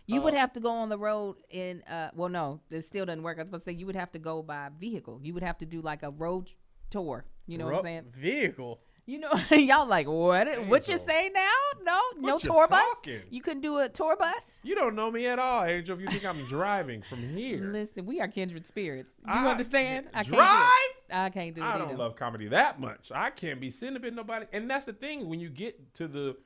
You would have to go on the road in, well, no, it still doesn't work. I was supposed to say you would have to go by vehicle. You would have to do like a road tour. You know what I'm saying? Vehicle. You know, y'all like, what you Angel. say now? No What you tour talking? bus? You couldn't do a tour bus? You don't know me at all, Angel. If you think I'm driving from here, Listen, we are kindred spirits. You I- understand? I drive? I can't do it I either. don't love comedy that much. I can't be sitting up in nobody. And that's the thing. When you get to the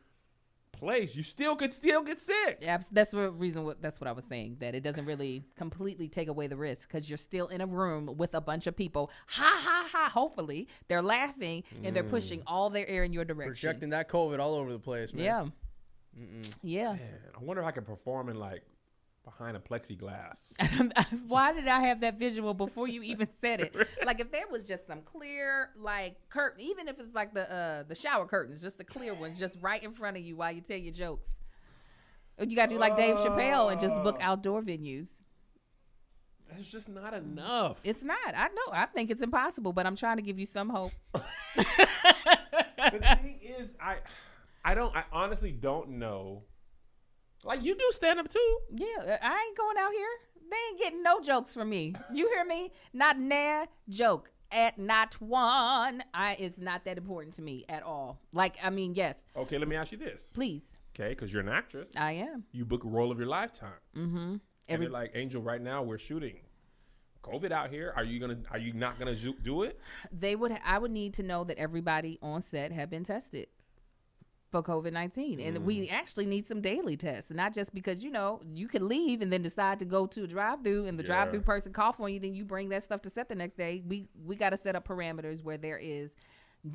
place, you still could get sick. Yeah, that's the reason. That's what I was saying. That it doesn't really completely take away the risk because you're still in a room with a bunch of people. Ha ha ha! Hopefully, they're laughing and they're pushing all their air in your direction. Projecting that COVID all over the place, man. Yeah, yeah. Man, I wonder if I could perform in like behind a plexiglass. Why did I have that visual before you even said it? Like if there was just some clear like curtain, even if it's like the shower curtains, just the clear ones, just right in front of you while you tell your jokes. Or you got to do like Dave Chappelle and just book outdoor venues. That's just not enough. It's not. I know. I think it's impossible, but I'm trying to give you some hope. The thing is, I honestly don't know. Like you do stand up too. Yeah, I ain't going out here. They ain't getting no jokes from me. You hear me? Not nah joke. At not one. It's not that important to me at all. Like, I mean, yes. Okay, let me ask you this. Please. Okay, because you're an actress. I am. You book a role of your lifetime. Mm-hmm. And they're like, Angel, right now we're shooting COVID out here. Are you not gonna do it? I would need to know that everybody on set had been tested for COVID-19. And we actually need some daily tests. Not just because, you could leave and then decide to go to a drive-through and the drive-through person cough on you, then you bring that stuff to set the next day. We got to set up parameters where there is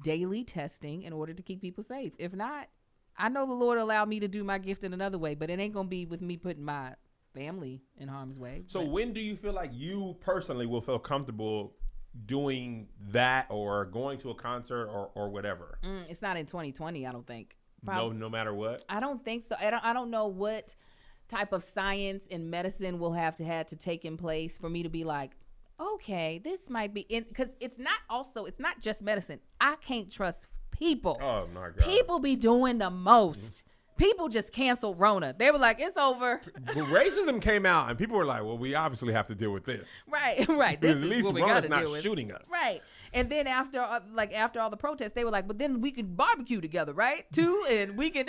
daily testing in order to keep people safe. If not, I know the Lord allowed me to do my gift in another way, but it ain't going to be with me putting my family in harm's way. So when do you feel like you personally will feel comfortable doing that or going to a concert or whatever? It's not in 2020, I don't think. No matter what. I don't think so. I don't know what type of science and medicine will have to take in place for me to be like, okay, this might be in, because it's not just medicine. I can't trust people. Oh my God. People be doing the most. People just canceled Rona. They were like, it's over. But racism came out and people were like, well, we obviously have to deal with this. Right. Because This at is least what we Rona's got to not deal with. shooting us. Right. And then after all the protests, they were like, but then we could barbecue together, right? Too. And we can,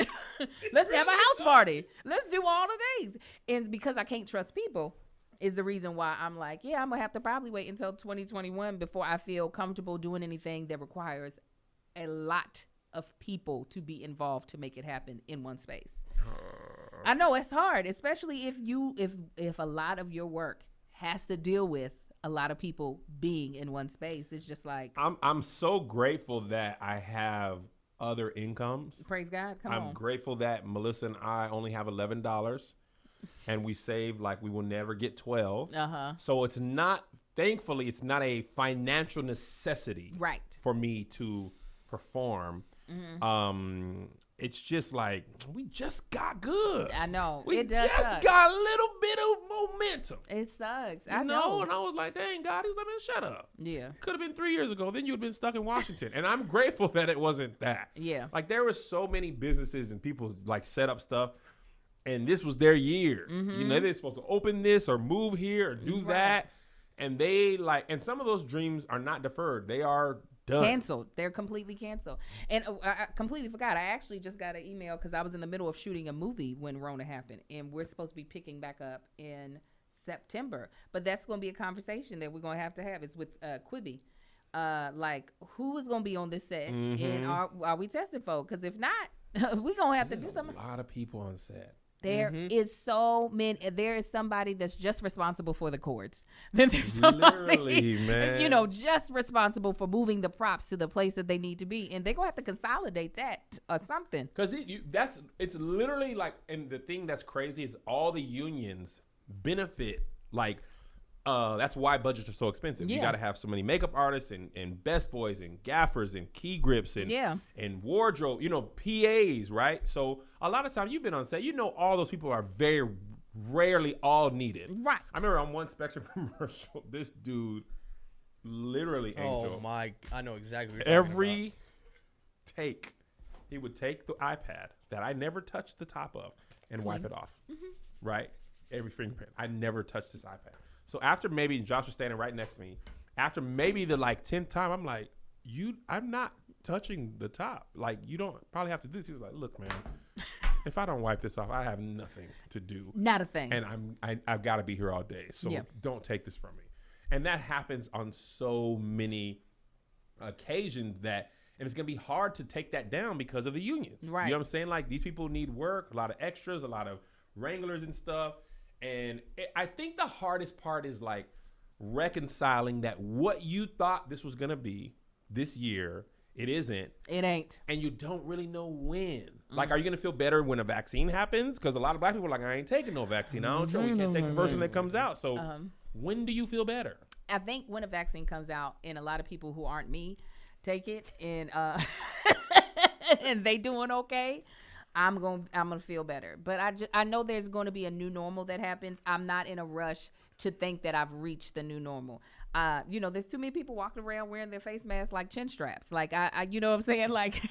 let's have a house party. Let's do all the things. And because I can't trust people is the reason why I'm like, yeah, I'm going to have to probably wait until 2021 before I feel comfortable doing anything that requires a lot of people to be involved to make it happen in one space. I know it's hard, especially if a lot of your work has to deal with a lot of people being in one space. It's just like I'm so grateful that I have other incomes. Praise God. I'm grateful that Melissa and I only have $11 and we save like we will never get 12. So it's not, thankfully, it's not a financial necessity Right. for me to perform. It's just like we just got good. I know. We It does just suck. got a little bit of momentum. It sucks. You I know. And I was like, dang, God, he's like, man, shut up. Yeah. Could have been 3 years ago. Then you would have been stuck in Washington. And I'm grateful that it wasn't that. Yeah. Like there were so many businesses and people like set up stuff. And this was their year. You know, they're supposed to open this or move here or do that. And and some of those dreams are not deferred. They are done. Canceled. They're completely canceled. And I completely forgot. I actually just got an email because I was in the middle of shooting a movie when Rona happened. And we're supposed to be picking back up in September. But that's going to be a conversation that we're going to have. It's with Quibi. Like, who is going to be on this set? And are we tested for? Because if not, we're going to have to do something. A lot of people on set. There is so many. There is somebody that's just responsible for the cords. Then there's somebody, Literally, man. just responsible for moving the props to the place that they need to be, and they're gonna have to consolidate that or something. Because it's literally like, and the thing that's crazy is all the unions benefit. Like, that's why budgets are so expensive. Yeah. You got to have so many makeup artists and best boys and gaffers and key grips and and wardrobe. PAs, right? So a lot of times you've been on set. All those people are very rarely all needed. Right. I remember on one Spectrum commercial, this dude literally, Angel. Oh my! I know exactly what you're talking Every take, he would take the iPad that I never touched the top of and wipe it off, right? every fingerprint. I never touched this iPad. So after maybe Josh was standing right next to me, after maybe the like 10th time, I'm like, I'm not touching the top. Like, you don't probably have to do this. He was like, look, man, if I don't wipe this off, I have nothing to do. Not a thing. And I've got to be here all day. So don't take this from me. And that happens on so many occasions and it's going to be hard to take that down because of the unions. Right. You know what I'm saying? Like, these people need work, a lot of extras, a lot of wranglers and stuff. And I think the hardest part is like reconciling that what you thought this was going to be this year, it isn't. It ain't. And you don't really know when. Like, are you going to feel better when a vaccine happens? Because a lot of black people are like, I ain't taking no vaccine. I don't know. We can't take the first one that comes out. So when do you feel better? I think when a vaccine comes out, and a lot of people who aren't me take it, and and they doing okay, I'm gonna feel better. But I know there's going to be a new normal that happens. I'm not in a rush to think that I've reached the new normal. There's too many people walking around wearing their face masks like chin straps. Like I you know what I'm saying? Like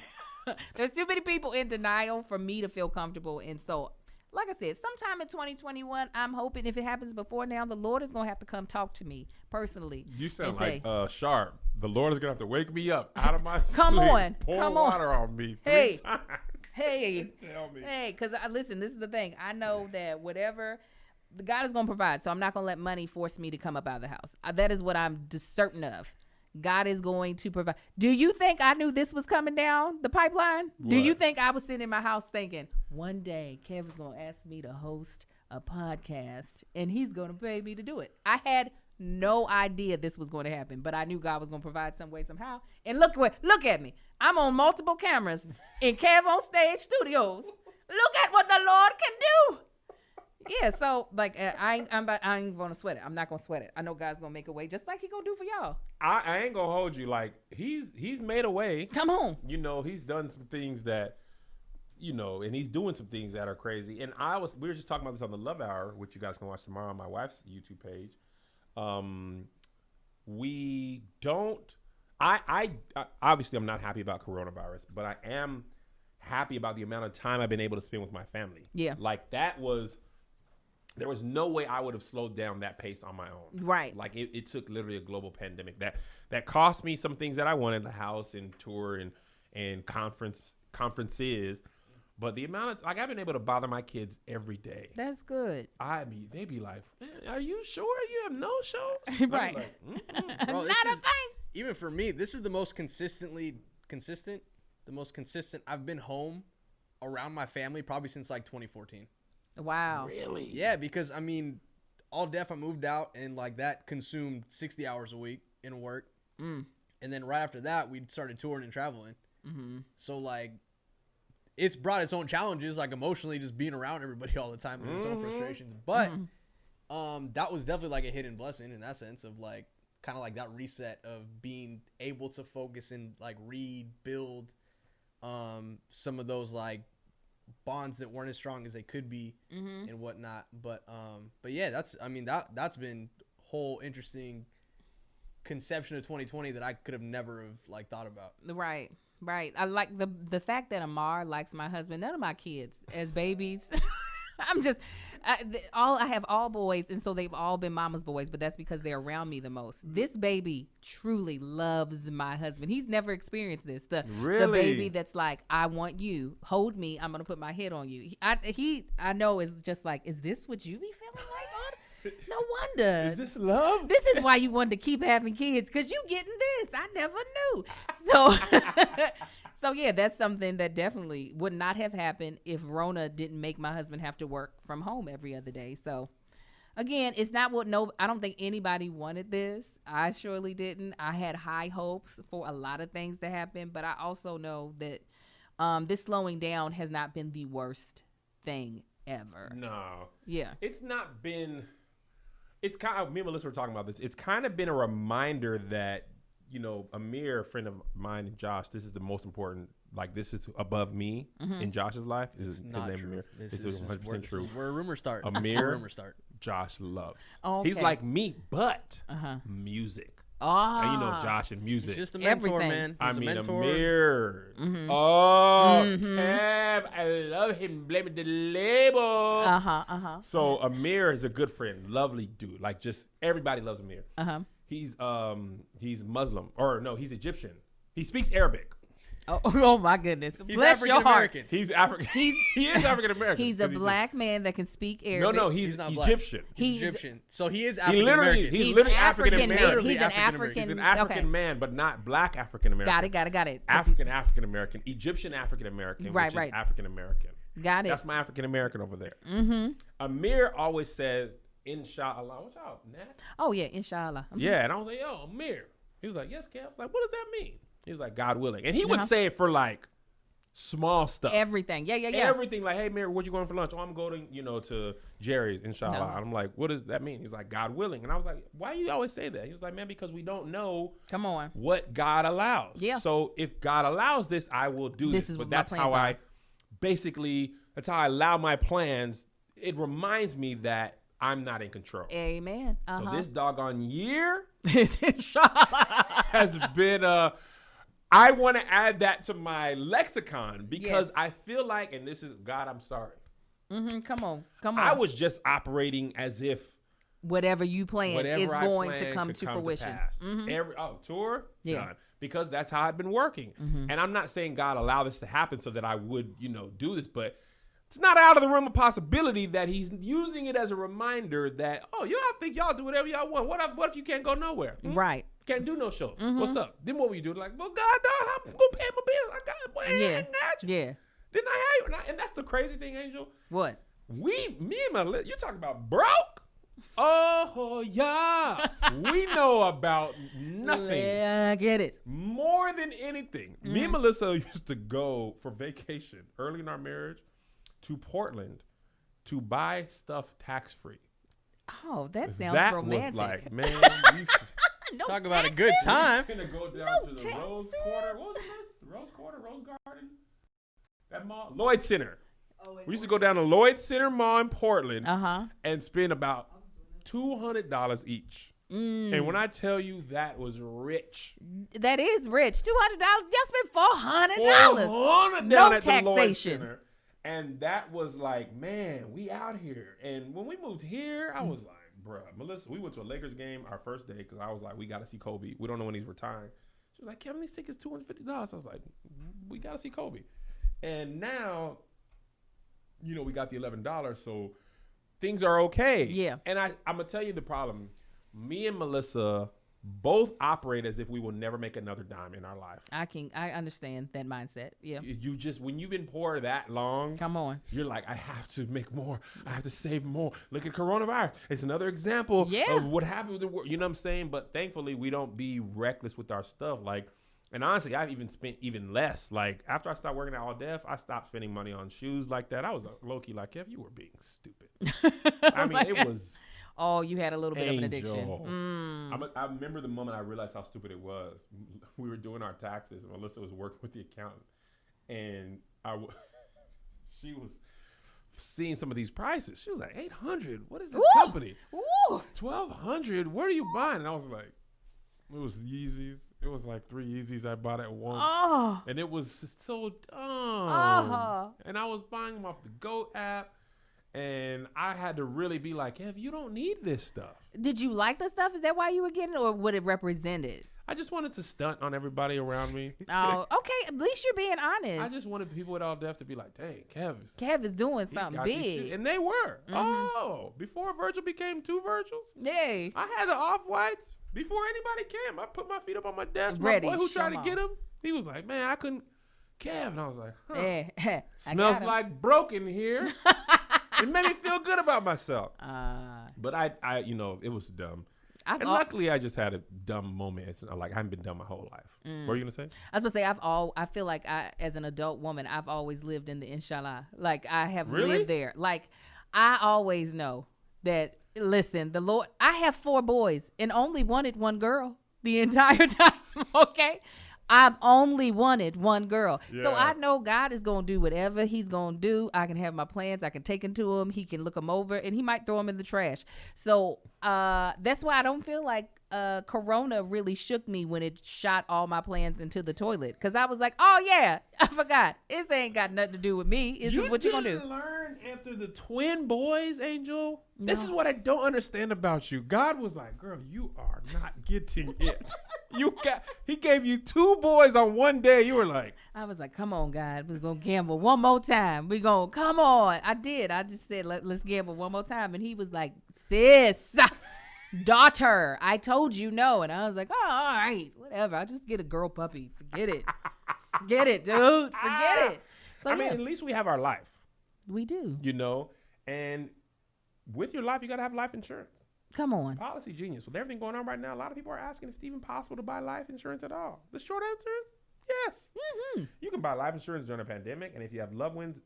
there's too many people in denial for me to feel comfortable. And so, like I said, sometime in 2021, I'm hoping if it happens before now, the Lord is gonna have to come talk to me personally. You sound like Sharp. The Lord is gonna have to wake me up out of my sleep. Come on, pour water on me 3 times. Hey, tell me. Hey, because listen, this is the thing. I know that whatever God is going to provide, so I'm not going to let money force me to come up out of the house. That is what I'm certain of. God is going to provide. Do you think I knew this was coming down the pipeline? What? Do you think I was sitting in my house thinking, one day Kevin's going to ask me to host a podcast and he's going to pay me to do it? I had no idea this was going to happen, but I knew God was going to provide some way, somehow. And look at me. I'm on multiple cameras in Kev on Stage Studios. Look at what the Lord can do. Yeah, so like I ain't gonna sweat it. I'm not gonna sweat it. I know God's gonna make a way, just like He gonna do for y'all. I ain't gonna hold you. Like he's made a way. Come on. He's done some things that, and he's doing some things that are crazy. And we were just talking about this on the Love Hour, which you guys can watch tomorrow on my wife's YouTube page. We don't. I obviously I'm not happy about coronavirus, but I am happy about the amount of time I've been able to spend with my family. Yeah. Like there was no way I would have slowed down that pace on my own. Right. Like it took literally a global pandemic that cost me some things that I wanted, the house and tour and conferences. But the amount of, like, I've been able to bother my kids every day. That's good. They be like, are you sure you have no shows? Right. Like, Bro, Not a thing. Even for me, this is the most consistent I've been home around my family probably since like 2014. Wow. Really? Yeah, because I mean, all deaf, I moved out and like that consumed 60 hours a week in work. And then right after that, we started touring and traveling. Mm-hmm. So like, it's brought its own challenges, like emotionally just being around everybody all the time and its own frustrations. But that was definitely like a hidden blessing in that sense of like, kind of like that reset of being able to focus and like rebuild some of those like bonds that weren't as strong as they could be and whatnot. But yeah, that's been whole interesting conception of 2020 that I could have never have like thought about. Right. I like the fact that Amar likes my husband. None of my kids as babies. I have all boys, and so they've all been mama's boys, but that's because they're around me the most. This baby truly loves my husband. He's never experienced this. The baby that's like, I want you, hold me, I'm gonna put my head on you. I know is just like, is this what you be feeling like? No wonder. Is this love? This is why you wanted to keep having kids, because you getting this. I never knew. So so yeah, that's something that definitely would not have happened if Rona didn't make my husband have to work from home every other day. So again, it's not I don't think anybody wanted this. I surely didn't. I had high hopes for a lot of things to happen, but I also know that this slowing down has not been the worst thing ever. No. Yeah. It's not been. It's kind of, me and Melissa were talking about this. It's kind of been a reminder that, Amir, a friend of mine, and Josh, this is the most important. Like, this is above me in Josh's life. His name Amir. This is 100% true. This is where rumors start. Amir, rumors start. Josh loves. Okay. He's like me, but music. And you know Ah. Josh in music. He's just a mentor, Everything. man. I He's a mean, mentor. Amir. Mhm. Oh, Mhm. Kev, I love him. Blame the label. Uh-huh. So Amir is a good friend, lovely dude. Like just everybody loves Amir. Uh-huh. He's Muslim, or no, he's Egyptian. He speaks Arabic. Oh my goodness. He's Bless your heart. African-American. He's African. He is African American. He's a black man that can speak No, Arabic. no, he's not black. Egyptian. He's Egyptian. So he is He African literally, American. he's literally African African. American. He's an African-American. African. He's an African okay. man, but not black African American. Got it. African American, Egyptian African American, Right, which right. is African American. Got it. That's my African American over there. Mm-hmm. Amir always says, "Inshallah." What's up, Nat? Oh yeah, inshallah. Mhm. Yeah, and I was like, "Yo, Amir." He was like, "Yes, Kev." I was like, "What does that mean?" He was like, "God willing," and he would Uh-huh. say it for like small stuff. Everything. Yeah. Everything like, "Hey, Amir, what you going for lunch?" "Oh, I'm going, to Jerry's, inshallah." No. And I'm like, "What does that mean?" He's like, "God willing." And I was like, "Why you always say that?" He was like, "Man, because we don't know Come on. what God allows. Yeah. So if God allows this, I will do this. This is But what my that's how plans that's how I allow my plans. It reminds me that I'm not in control. Amen. So Uh-huh. this doggone year It's inshallah. has been I want to add that to my lexicon because Yes. I feel like, and this is God, I'm sorry. Mm-hmm. Come on. I was just operating as if Whatever you plan whatever is I going planned to come could to fruition. pass. Mhm. Tour Yeah. done, because that's how I've been working. Mhm. And I'm not saying God allowed this to happen so that I would do this, but it's not out of the realm of possibility that He's using it as a reminder that y'all think y'all do whatever y'all want. What if you can't go nowhere? Right. Can't do no shows. Mhm. What's up? Then what we do? Like, well, God, dog, I'm gonna pay my bills. I got it. Boy, I Yeah. ain't got you. Yeah. Didn't I have you? And that's the crazy thing, Angel. What? Me and my you talk about broke? Oh yeah, we know about nothing. Yeah, I get it. More than anything, me and Melissa used to go for vacation early in our marriage to Portland to buy stuff tax free. Oh, that sounds That romantic. was like, man, we No Talk about a taxes? good time. gonna go down No to the taxes. Rose Quarter. What was this? Rose Quarter, Rose Garden, that mall, Lloyd Center. We used to go down to Lloyd Center Mall in Portland Uh-huh. and spend about $200 each. Mm. And when I tell you that was rich, That is rich. $200. Y'all spent $400. $400 No down at the Lloyd taxation. Center. And that was like, man, we out here. And when we moved here, I was like, bruh, Melissa, we went to a Lakers game our first day because I was like, we got to see Kobe. We don't know when he's retiring. She was like, Kevin, these tickets $250. I was like, we got to see Kobe. And now, we got the $11, so things are okay. Yeah. And I'm going to tell you the problem. Me and Melissa both operate as if we will never make another dime in our life. I understand that mindset. Yeah. You just, when you've been poor that long, Come on. you're like, I have to make more. I have to save more. Look at coronavirus. It's another example Yeah. of what happened with the world. You know what I'm saying? But thankfully, we don't be reckless with our stuff. And honestly, I've even spent even less. Like, after I stopped working at All Def, I stopped spending money on shoes like that. I was low-key like, Kev, you were being stupid. I mean, it was... Oh, you had a little bit of an addiction. Angel. Mm. I remember the moment I realized how stupid it was. We were doing our taxes, and Melissa was working with the accountant, and she was seeing some of these prices. She was like, $800. What is this Woo! company? Ooh. $1,200. Where are you buying? And I was like, it was Yeezys. It was like 3 Yeezys I bought at once. Oh. And it was so dumb. Uh-huh. And I was buying them off the GOAT app. And I had to really be like, Ev, you don't need this stuff. Did you like the stuff? Is that why you were getting it, or what it represented? I just wanted to stunt on everybody around me. Oh, okay. At least you're being honest. I just wanted people at All Def to be like, dang, Kev is doing he something got these big. shoes. And they were. Oh, before Virgil became 2 Virgils, Yay. I had the Off-Whites. Before anybody came, I put my feet up on my desk. Ready, My boy who show tried to 'em get him, he was like, man, I couldn't. Kev. And I was like, huh. I Smells got him. like broken here. It made me feel good about myself. But I it was dumb. And luckily, I just had a dumb moment. It's not like I haven't been dumb my whole life. What are you gonna say? I was gonna say I feel like as an adult woman, I've always lived in the inshallah. Like I have Really? lived there. Like I always know that. Listen, the Lord. I have 4 boys and only wanted one girl the entire time. Okay. I've only wanted one girl. So Yeah. I know God is going to do whatever he's going to do. I can have my plans. I can take them to him. He can look them over and he might throw them in the trash. So that's why I don't feel like Corona really shook me when it shot all my plans into the toilet. Because I was like, oh, yeah, I forgot. This ain't got nothing to do with me. Is this what you going to do? You didn't learn after the twin boys, Angel? No. This is what I don't understand about you. God was like, girl, you are not getting it. He gave you 2 boys on one day. You were like. I was like, come on, God. We're going to gamble one more time. We're going to, come on. I did. I just said, let's gamble one more time. And he was like, sis, daughter, I told you no. And I was like, oh, all right, whatever. I'll just get a girl puppy. Forget it. Forget it, dude. Forget it. So, I mean, at least we have our life. We do. You know, and with your life, you got to have life insurance. Come on. Policy Genius. With everything going on right now, a lot of people are asking if it's even possible to buy life insurance at all. The short answer is yes. Mm-hmm. You can buy life insurance during a pandemic, and if you have loved ones,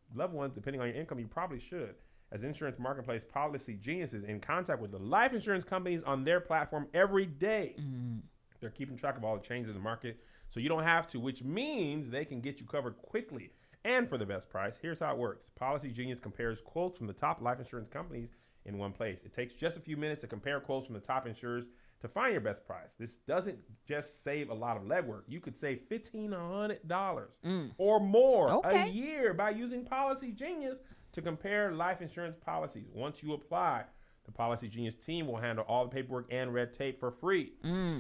depending on your income, you probably should. As insurance marketplace Policy Genius is in contact with the life insurance companies on their platform every day. Mm-hmm. They're keeping track of all the changes in the market, so you don't have to, which means they can get you covered quickly and for the best price. Here's how it works. Policy Genius compares quotes from the top life insurance companies in one place. It takes just a few minutes to compare quotes from the top insurers to find your best price. This doesn't just save a lot of legwork. You could save $1,500 or more a year by using Policy Genius to compare life insurance policies. Once you apply, the Policy Genius team will handle all the paperwork and red tape for free.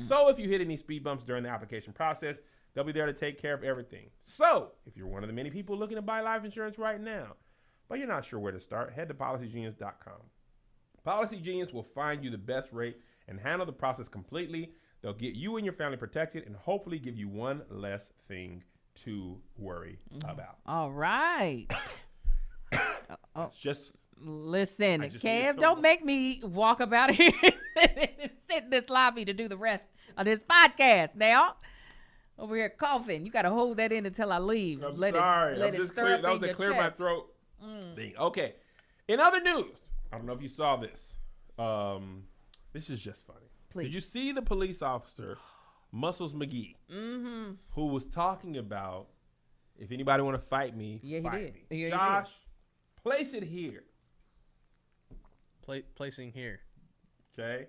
So if you hit any speed bumps during the application process, they'll be there to take care of everything. So if you're one of the many people looking to buy life insurance right now, but you're not sure where to start, head to policygenius.com. Policy Genius will find you the best rate and handle the process completely. They'll get you and your family protected and hopefully give you one less thing to worry about. All right. Just listen, Kev, don't make me walk about here and sit in this lobby to do the rest of this podcast now. Over here coughing. You got to hold that in until I leave. I'm let sorry. Let it stir up that was in to clear your my chest. throat thing. Okay. In other news, I don't know if you saw this. This is just funny. Please. Did you see the police officer, Muscles McGee, who was talking about if anybody want to fight me, fight me. Yeah, Josh, place it here. Placing here. Okay.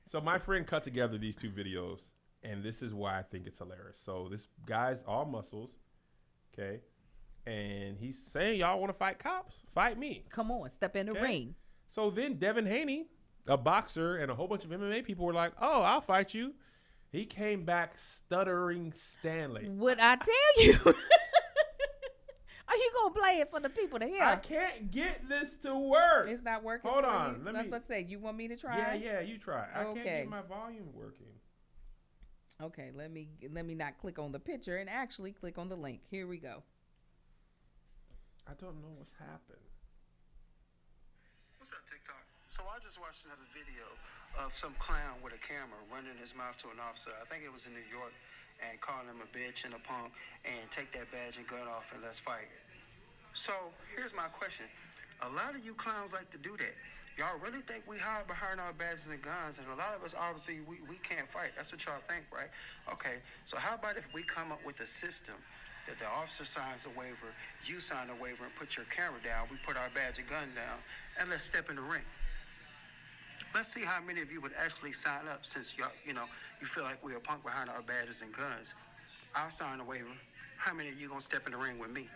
So my friend cut together these 2 videos, and this is why I think it's hilarious. So this guy's all muscles, okay, and he's saying, y'all want to fight cops? Fight me. Come on, step in the ring. So then Devin Haney, a boxer, and a whole bunch of MMA people were like, oh, I'll fight you. He came back stuttering Stanley. What I tell you? Are you going to play it for the people to hear? I can't get this to work. It's not working. Hold for on. You? Let's say, you want me to try? Yeah, you try. I can't Okay. get my volume working. Okay, let me not click on the picture and actually click on the link. Here we go. I don't know what's happened. What's up, TikTok? So I just watched another video of some clown with a camera running his mouth to an officer. I think it was in New York, and calling him a bitch and a punk, and take that badge and gun off and let's fight. So here's my question. A lot of you clowns like to do that. Y'all really think we hide behind our badges and guns, and a lot of us obviously we can't fight. That's what y'all think, right? Okay, so how about if we come up with a system that the officer signs a waiver, you sign a waiver and put your camera down, we put our badge and gun down, and let's step in the ring. Let's see how many of you would actually sign up, since y'all, you feel like we're a punk behind our badges and guns. I'll sign a waiver. How many of you gonna step in the ring with me?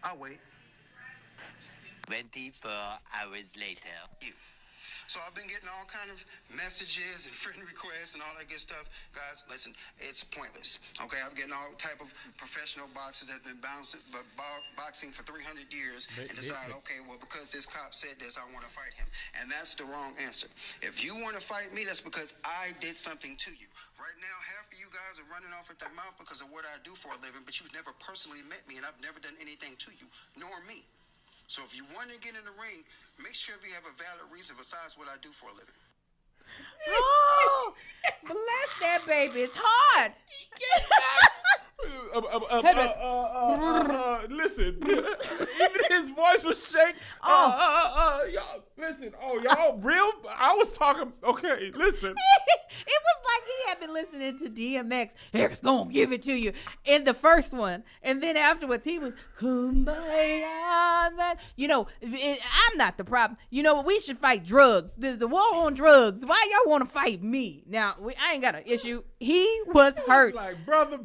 I'll wait. 24 hours later. So I've been getting all kind of messages and friend requests and all that good stuff. Guys, listen, it's pointless. Okay, I'm getting all type of professional boxers that have been boxing for 300 years and decide, okay, well, because this cop said this, I want to fight him. And that's the wrong answer. If you want to fight me, that's because I did something to you. Right now, half of you guys are running off at their mouth because of what I do for a living, but you've never personally met me, and I've never done anything to you, nor me. So if you want to get in the ring, make sure you have a valid reason besides what I do for a living. Oh, bless that baby. It's hard. Listen, even his voice was shaking. Y'all, listen. Oh, y'all real? I was talking. Okay, listen. It was like he had I've been listening to DMX. Eric's gonna give it to you in the first one, and then afterwards he was Kumbaya. You know, I'm not the problem. You know, we should fight drugs. There's a war on drugs. Why y'all want to fight me? Now, I ain't got an issue. He was hurt. Like, brother,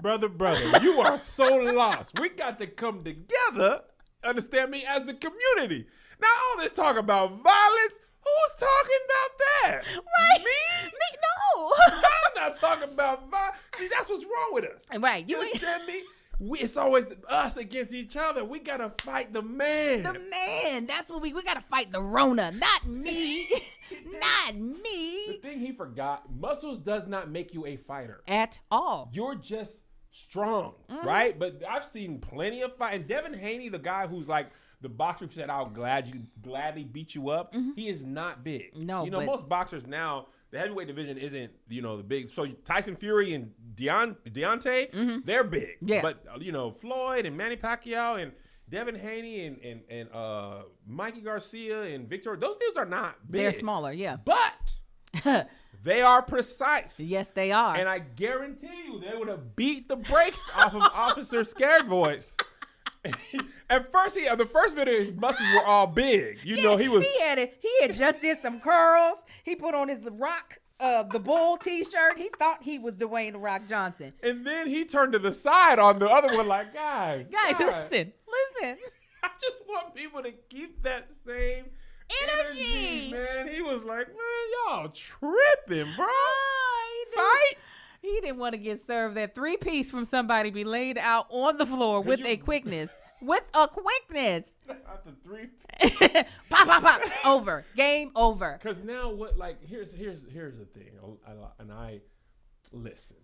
you are so lost. We got to come together, understand me, as the community. Now, all this talk about violence, who's talking about that? Right. Me? No. I'm not talking about violence. See, that's what's wrong with us. Right. You understand me? It's always us against each other. We got to fight the man. The man. That's what we got to fight the Rona, not me. Not me. The thing he forgot, muscles does not make you a fighter. At all. You're just strong, right? But I've seen plenty of fight. And Devin Haney, the guy who's like the boxer who said, I'll gladly beat you up, he is not big. No, you know, most boxers now, the heavyweight division isn't, you know, the big. So Tyson Fury and Deontay, they're big. Yeah. But, you know, Floyd and Manny Pacquiao and Devin Haney and Mikey Garcia and Victor, those dudes are not big. They're smaller, yeah. But they are precise. Yes, they are. And I guarantee you, they would have beat the brakes off of Officer Scared Voice. At first, the first video, his muscles were all big. You know, he had just did some curls. He put on his the Bull T-shirt. He thought he was Dwayne The Rock Johnson. And then he turned to the side on the other one, like, guys, listen. I just want people to keep that same energy, man. He was like, man, y'all tripping, bro. Fight. He didn't want to get served that 3-piece from somebody be laid out on the floor with a quickness. With a quickness. Not the 3. Pop, pop, pop. Over. Game over. Because now what, like, here's the thing. And I listen.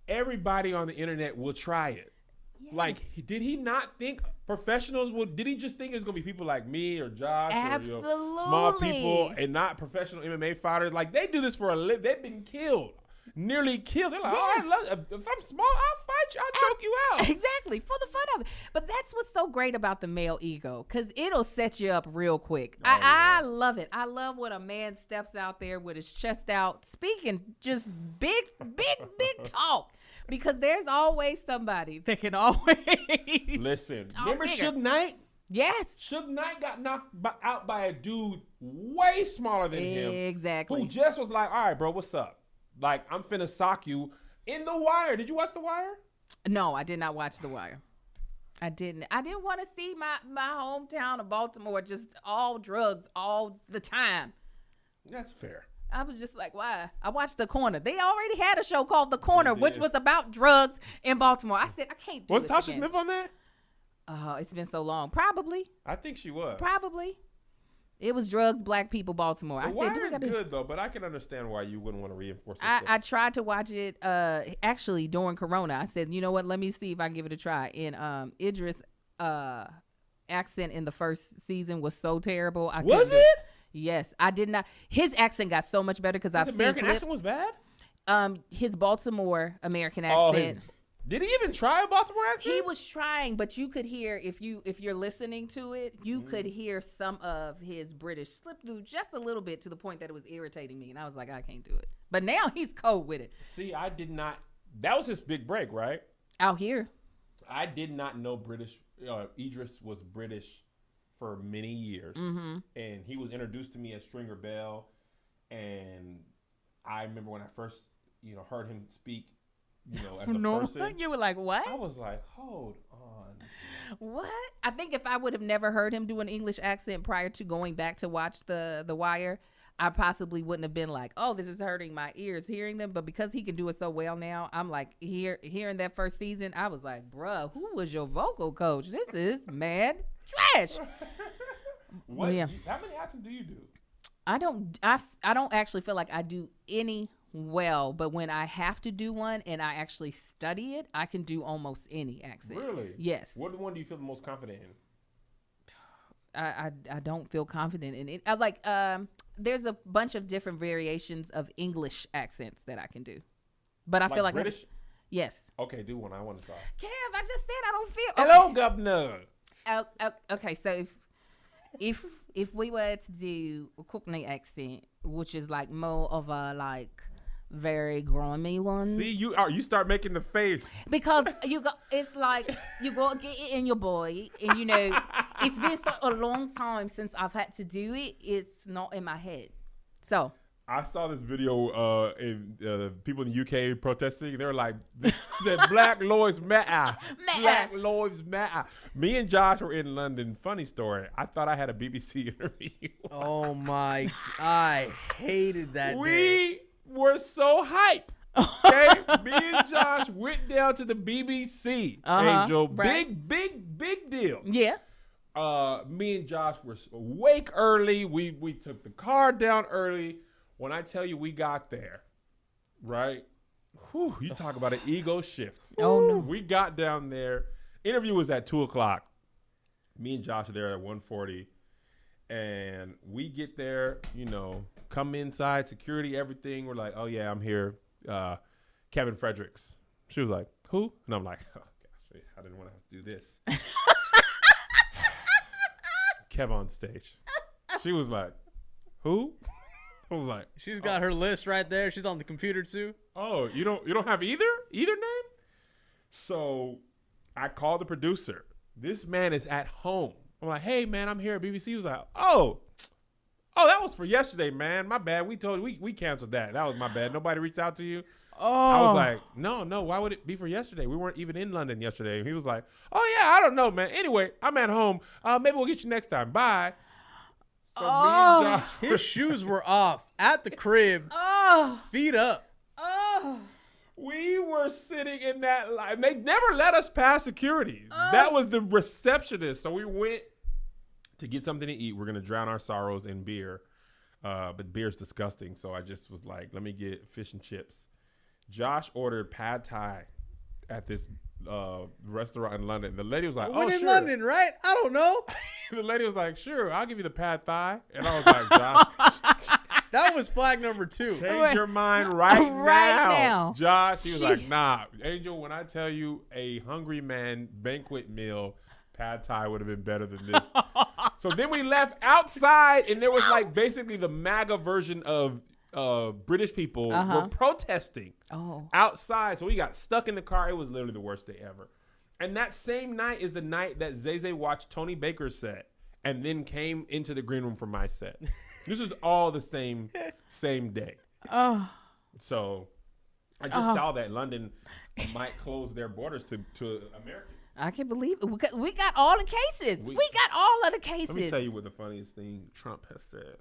Everybody on the internet will try it. Yes. Like, did he not think professionals would? Did he just think it was gonna be people like me or Josh, Absolutely. or small people, and not professional MMA fighters? Like, they do this for a living. They've been killed, nearly killed. They're like, oh, I love. If I'm small, I'll fight you. I'll choke you out. Exactly, for the fun of it. But that's what's so great about the male ego, because it'll set you up real quick. I love it. I love when a man steps out there with his chest out, speaking just big talk. Because there's always somebody that can always listen. Remember Suge Knight? Yes. Suge Knight got knocked out by a dude way smaller than him. Exactly. Who just was like, all right, bro, what's up? Like, I'm finna sock you in The Wire. Did you watch The Wire? No, I did not watch The Wire. I didn't want to see my hometown of Baltimore just all drugs all the time. That's fair. I was just like, why? I watched The Corner. They already had a show called The Corner, which was about drugs in Baltimore. I said, I can't do this. Was Tasha Smith on that? It's been so long. Probably. I think she was. Probably. It was drugs, black people, Baltimore. The Wire is good, though, but I can understand why you wouldn't want to reinforce it. I tried to watch it actually during Corona. I said, you know what? Let me see if I can give it a try. And Idris' accent in the first season was so terrible. Was it? Yes, I did not. His accent got so much better because I've seen clips. American accent was bad? His Baltimore American accent. Did he even try a Baltimore accent? He was trying, but you could hear, if you're listening to it, you could hear some of his British slip through just a little bit to the point that it was irritating me. And I was like, I can't do it. But now he's cold with it. See, I did not. That was his big break, right? Out here. I did not know Idris was British for many years, and he was introduced to me as Stringer Bell, and I remember when I first, heard him speak, as a person. You were like, what? I was like, hold on. What? I think if I would have never heard him do an English accent prior to going back to watch the Wire, I possibly wouldn't have been like, oh, this is hurting my ears hearing them. But because he can do it so well now, I'm like, hearing that first season, I was like, bruh, who was your vocal coach? This is mad trash. What? Yeah. How many accents do you do? I don't actually feel like I do any well, but when I have to do one and I actually study it, I can do almost any accent. Really? Yes. What one do you feel the most confident in? I don't feel confident in it. There's a bunch of different variations of English accents that I can do, but I feel like British. Yes. Okay, do one. I want to try. Kev, I just said I don't feel. Hello, Governor. Okay, so if we were to do a Cockney accent, which is like more of a like very grimy one. See, you start making the face. Because it's like you go get it in your body, and it's been a long time since I've had to do it. It's not in my head. So I saw this video in people in the UK protesting. They were like, said Black Lives Matter. Black Lives Matter. Me and Josh were in London. Funny story. I thought I had a BBC interview. Oh my! I hated that day. We were so hype. Okay, me and Josh went down to the BBC. Angel, right. big deal. yeah. Me and Josh were awake early. We took the car down early. When I tell you we got there, right? Whew, you talk about an ego shift. Oh, no. We got down there. Interview was at 2:00. Me and Josh are there at 1:40. And we get there, come inside, security, everything. We're like, oh, yeah, I'm here. Kevin Fredericks. She was like, who? And I'm like, oh, gosh, I didn't want to have to do this. Kev on stage. She was like, who? I was like, She's got her list right there. She's on the computer too. oh, you don't have either name? So I called the producer. This man is at home. I'm like, hey man, I'm here at BBC. He was like, oh, that was for yesterday, man. My bad. We canceled that. That was my bad. Nobody reached out to you. Oh. I was like, no. Why would it be for yesterday? We weren't even in London yesterday. And he was like, oh yeah, I don't know, man. Anyway, I'm at home. Maybe we'll get you next time. Bye. So me and Josh His shoes were off at the crib, feet up. we were sitting in that line. They never let us pass security. That was the receptionist. So we went to get something to eat. We're going to drown our sorrows in beer. But beer's disgusting. So I just was like, let me get fish and chips. Josh ordered pad thai at this restaurant in London. The lady was like, We're in sure. London, right? I don't know. The lady was like, sure, I'll give you the pad thai. And I was like, Josh, That was flag number 2. change your mind right now. Josh, he was like, nah, Angel, when I tell you a hungry man banquet meal, pad thai would have been better than this. So then we left outside, and there was like basically the MAGA version of British people were protesting outside. So we got stuck in the car. It was literally the worst day ever. And that same night is the night that Zay watched Tony Baker's set and then came into the green room for my set. This is all the same day. So I just saw that London might close their borders to Americans. I can't believe it. We got all the cases. We got all of the cases. Let me tell you what the funniest thing Trump has said.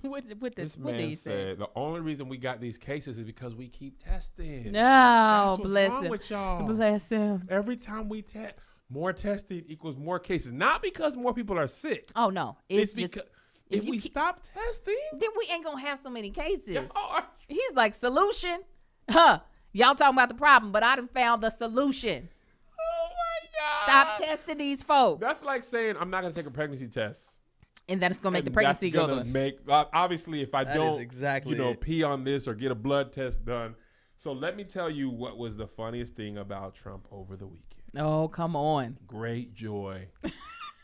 what This did man he say? said the only reason we got these cases is because we keep testing. No, That's what's bless wrong him. with y'all. Bless him. Every time we test, more testing equals more cases. Not because more people are sick. Oh no, it's because just if we stop testing, then we ain't gonna have so many cases. y'all are- He's like, solution? Huh. Y'all talking about the problem, but I done found the solution. oh my God. Stop testing these folks. That's like saying I'm not going to take a pregnancy test. And that is going to make the And pregnancy that's go gonna good. make obviously if I That is don't exactly it. pee on this or get a blood test done. So let me tell you what was the funniest thing about Trump over the weekend. Oh, come on. Great joy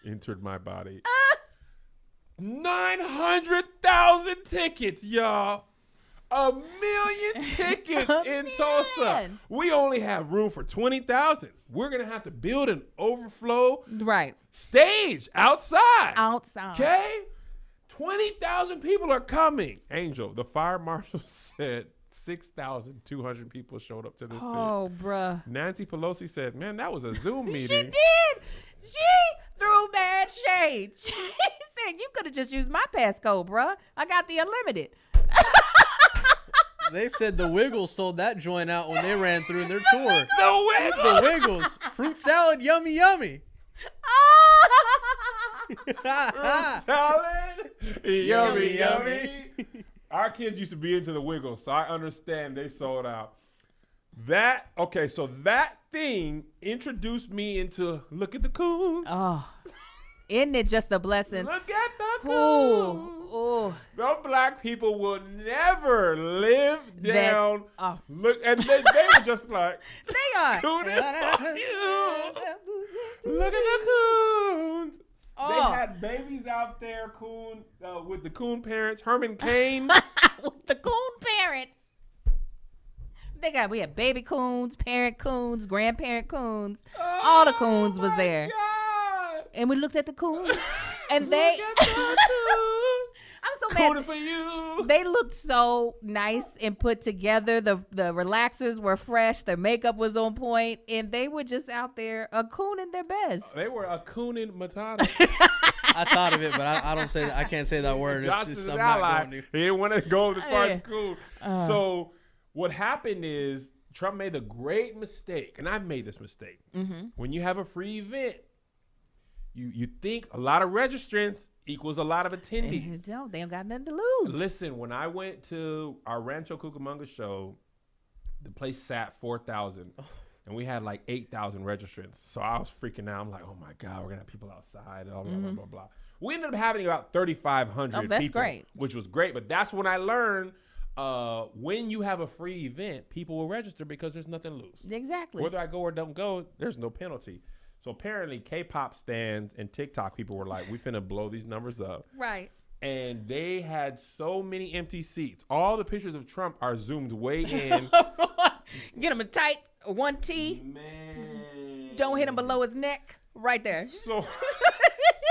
entered my body. 900,000 tickets, y'all. 1 million tickets in Tulsa. Man. We only have room for 20,000. We're going to have to build an overflow Right. stage outside. Outside. Okay? 20,000 people are coming. Angel, the fire marshal said 6,200 people showed up to this thing. Oh, bruh. Nancy Pelosi said, man, that was a Zoom meeting. She did. She threw bad shade. She said, you could have just used my passcode, bruh. I got the unlimited. They said the Wiggles sold that joint out when they ran through in their tour. The The Wiggles. Fruit salad, yummy, yummy. salad. Yummy, Yummy, yummy. Our kids used to be into the Wiggles, so I understand they sold out. So that thing introduced me into look at the coons. Oh, isn't it just a blessing? Look at the Ooh, coons. ooh. The black people will never live down. Oh. Look, and they were just like, They are. coon is for you. Look at the coons. Oh. had babies out there, Coon, with the Coon parents, Herman Cain. With the coon parents. We had baby coons, parent coons, grandparent coons. All the coons was there. God. And we looked at the coons. And they I'm so Cooning mad. for you. They looked so nice and put together. The relaxers were fresh. Their makeup was on point, and they were just out there a cooning their best. They were a Coonin Matata. I thought of it, but I don't say that. I can't say that word. It's Josh just, is I'm an not ally. going to. He didn't want to go as far Yeah. as Coon. So what happened is Trump made a great mistake, and I've made this mistake. When you have a free event, you think a lot of registrants equals a lot of attendees. They don't got nothing to lose. Listen, when I went to our Rancho Cucamonga show, the place sat 4,000, and we had like 8,000 registrants. So I was freaking out. I'm like, oh my God, we're gonna have people outside, blah, blah, blah, blah, blah. We ended up having about 3,500 Oh, that's people, great. which was great. But that's when I learned when you have a free event, people will register because there's nothing to lose. Exactly. Whether I go or don't go, there's no penalty. So apparently K-pop stands and TikTok people were like, we finna blow these numbers up. Right. And they had so many empty seats. All the pictures of Trump are zoomed way in. Get him a tight 1T. Man. Don't hit him below his neck. Right there. So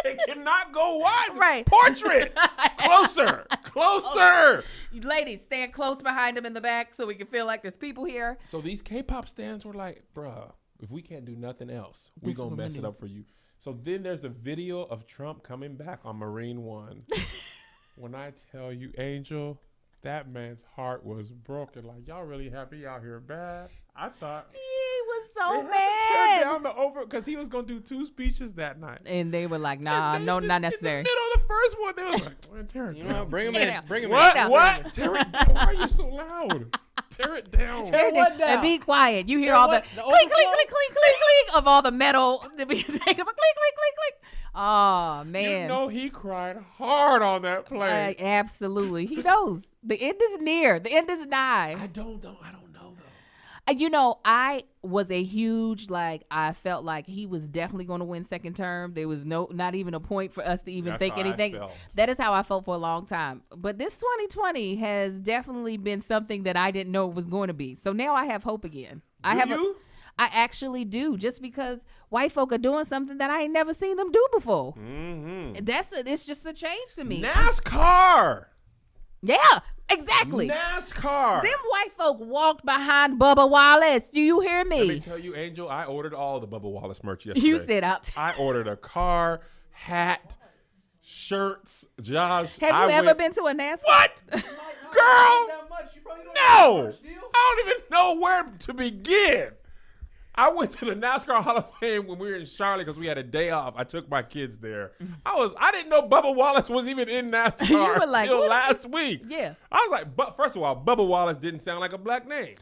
it cannot go wide. Right. Portrait. Closer. Closer. You ladies, stand close behind him in the back so we can feel like there's people here. So these K-pop stands were like, bruh, if we can't do nothing else, we This is gonna what we mess it do. up for you. So then there's a video of Trump coming back on Marine One. When I tell you, Angel, that man's heart was broken. Like, y'all really have me out here bad. I thought He was they so had to tear mad. down the over because he was gonna do 2 speeches that night. And they were like, nah, And they no, just- not necessary. In the middle of the first one, they was like, man, tear it You down. know, bring him Take it in. out. Bring him What? in. What? Tear it down. Why are you so loud? Tear it down. Tear what down? And be quiet. You hear Tear all what? the The clink, clink, overflow? clink, clink, clink, clink of all the metal to be taken. Clink, clink, clink, clink. Oh, man. You know he cried hard on that plane. Absolutely. He knows. The end is near. The end is nigh. I don't know though. You know, I was a huge, I felt like he was definitely going to win second term. There was not even a point for us to even That's think how I anything. felt. That is how I felt for a long time. But this 2020 has definitely been something that I didn't know it was going to be. So now I have hope again. I actually do, just because white folk are doing something that I ain't never seen them do before. Mm-hmm. It's just a change to me. NASCAR. Yeah, exactly. NASCAR. Them white folk walked behind Bubba Wallace. Do you hear Let me me? tell you, Angel, I ordered all the Bubba Wallace merch yesterday. You said out. I ordered a car, hat, shirts. Josh, Have you ever been to a NASCAR? What? Girl. Girl, no. I don't even know where to begin. I went to the NASCAR Hall of Fame when we were in Charlotte because we had a day off. I took my kids there. I didn't know Bubba Wallace was even in NASCAR You were like, until what? last week. Yeah. I was like, but first of all, Bubba Wallace didn't sound like a black name.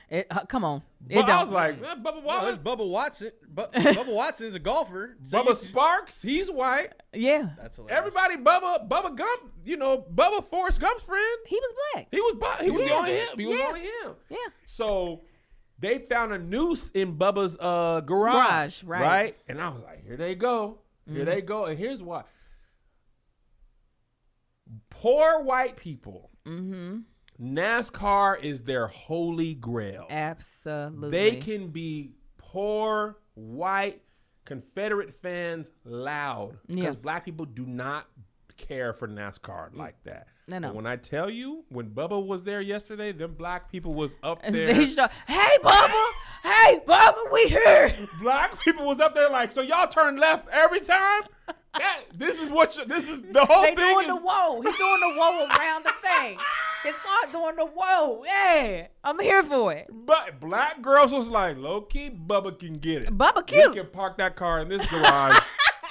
Come on. It But I don't. was like, Bubba No, Wallace, there's Bubba Watson. Bubba Watson's a golfer. So Bubba you- Sparks, he's white. Yeah. That's hilarious. Everybody, Bubba Gump, Bubba Forrest Gump's friend. He was black. He was the Yeah. only him. He was Yeah. only him. Yeah. So they found a noose in Bubba's garage. Garage, right. And I was like, here they go. Here they go. And here's why. Poor white people. Mm-hmm. NASCAR is their holy grail. Absolutely. They can be poor, white, Confederate fans loud. Yeah. Because black people do not care for NASCAR like that. No. But when I tell you, when Bubba was there yesterday, them black people was up And there. they show, hey, Bubba, we here. Black people was up there like, so y'all turn left every time? This is the whole They thing doing is, the whoa. He doing the whoa around the thing. His car's doing the whoa. Yeah, I'm here for it. but black girls was like, low key, Bubba can get it. Bubba He cute. can park that car in this garage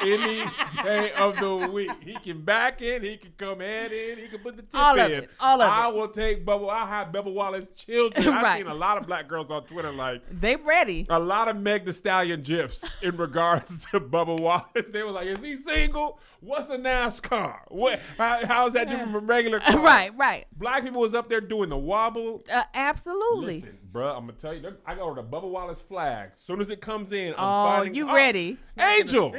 any day of the week. He can back in, he can come head in, he can put the tip All of in. it, all of I it. will take Bubba. I have Bubba Wallace children. I've Right. seen a lot of black girls on Twitter like, They ready. a lot of Meg Thee Stallion gifs in regards to Bubba Wallace. They was like, is he single? What's a NASCAR? How is that different from regular car? Right. Black people was up there doing the wobble. Absolutely. Listen, bro, I'm going to tell you, I got the Bubba Wallace flag. As soon as it comes in, I'm Oh, finding you out. ready? Angel,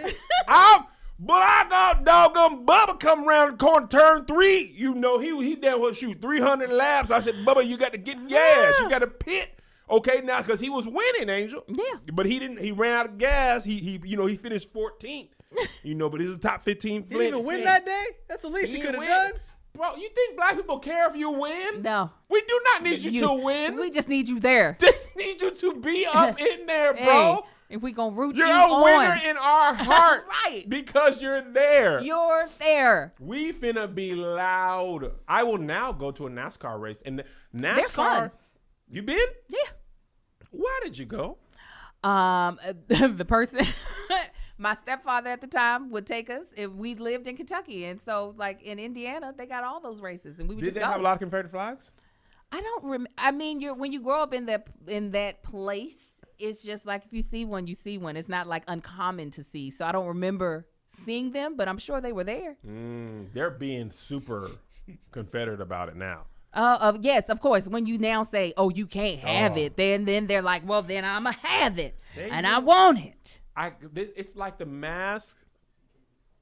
But I got doggone Bubba come around the corner, turn 3. You know, he damn well shoot 300 laps. I said, Bubba, you got to get gas. You got to pit. Okay, now, because he was winning, Angel. Yeah. But he didn't. He ran out of gas. He finished 14th. But he's a top 15. He didn't even win that day? That's the least He you could have win. done. Bro, you think black people care if you win? No. We do not need you to win. We just need you there. just need you to be up in there, bro. Hey, if we gonna root You're you a on, winner in our heart. Right. Because you're there. You're there. We finna be loud. I will now go to a NASCAR race. And NASCAR. They're fun. You been? Yeah. Why did you go? The person, my stepfather at the time would take us if we lived in Kentucky. And so like in Indiana, they got all those races and we would Did just they go. have a lot of Confederate flags? I don't remember. I mean, when you grow up in that place, it's just like if you see one, you see one. It's not like uncommon to see. So I don't remember seeing them, but I'm sure they were there. They're being super Confederate about it now. Yes, of course. When you now say, "Oh, you can't have it," then they're like, "Well, then I'ma have it, and I want it." It's like the mask.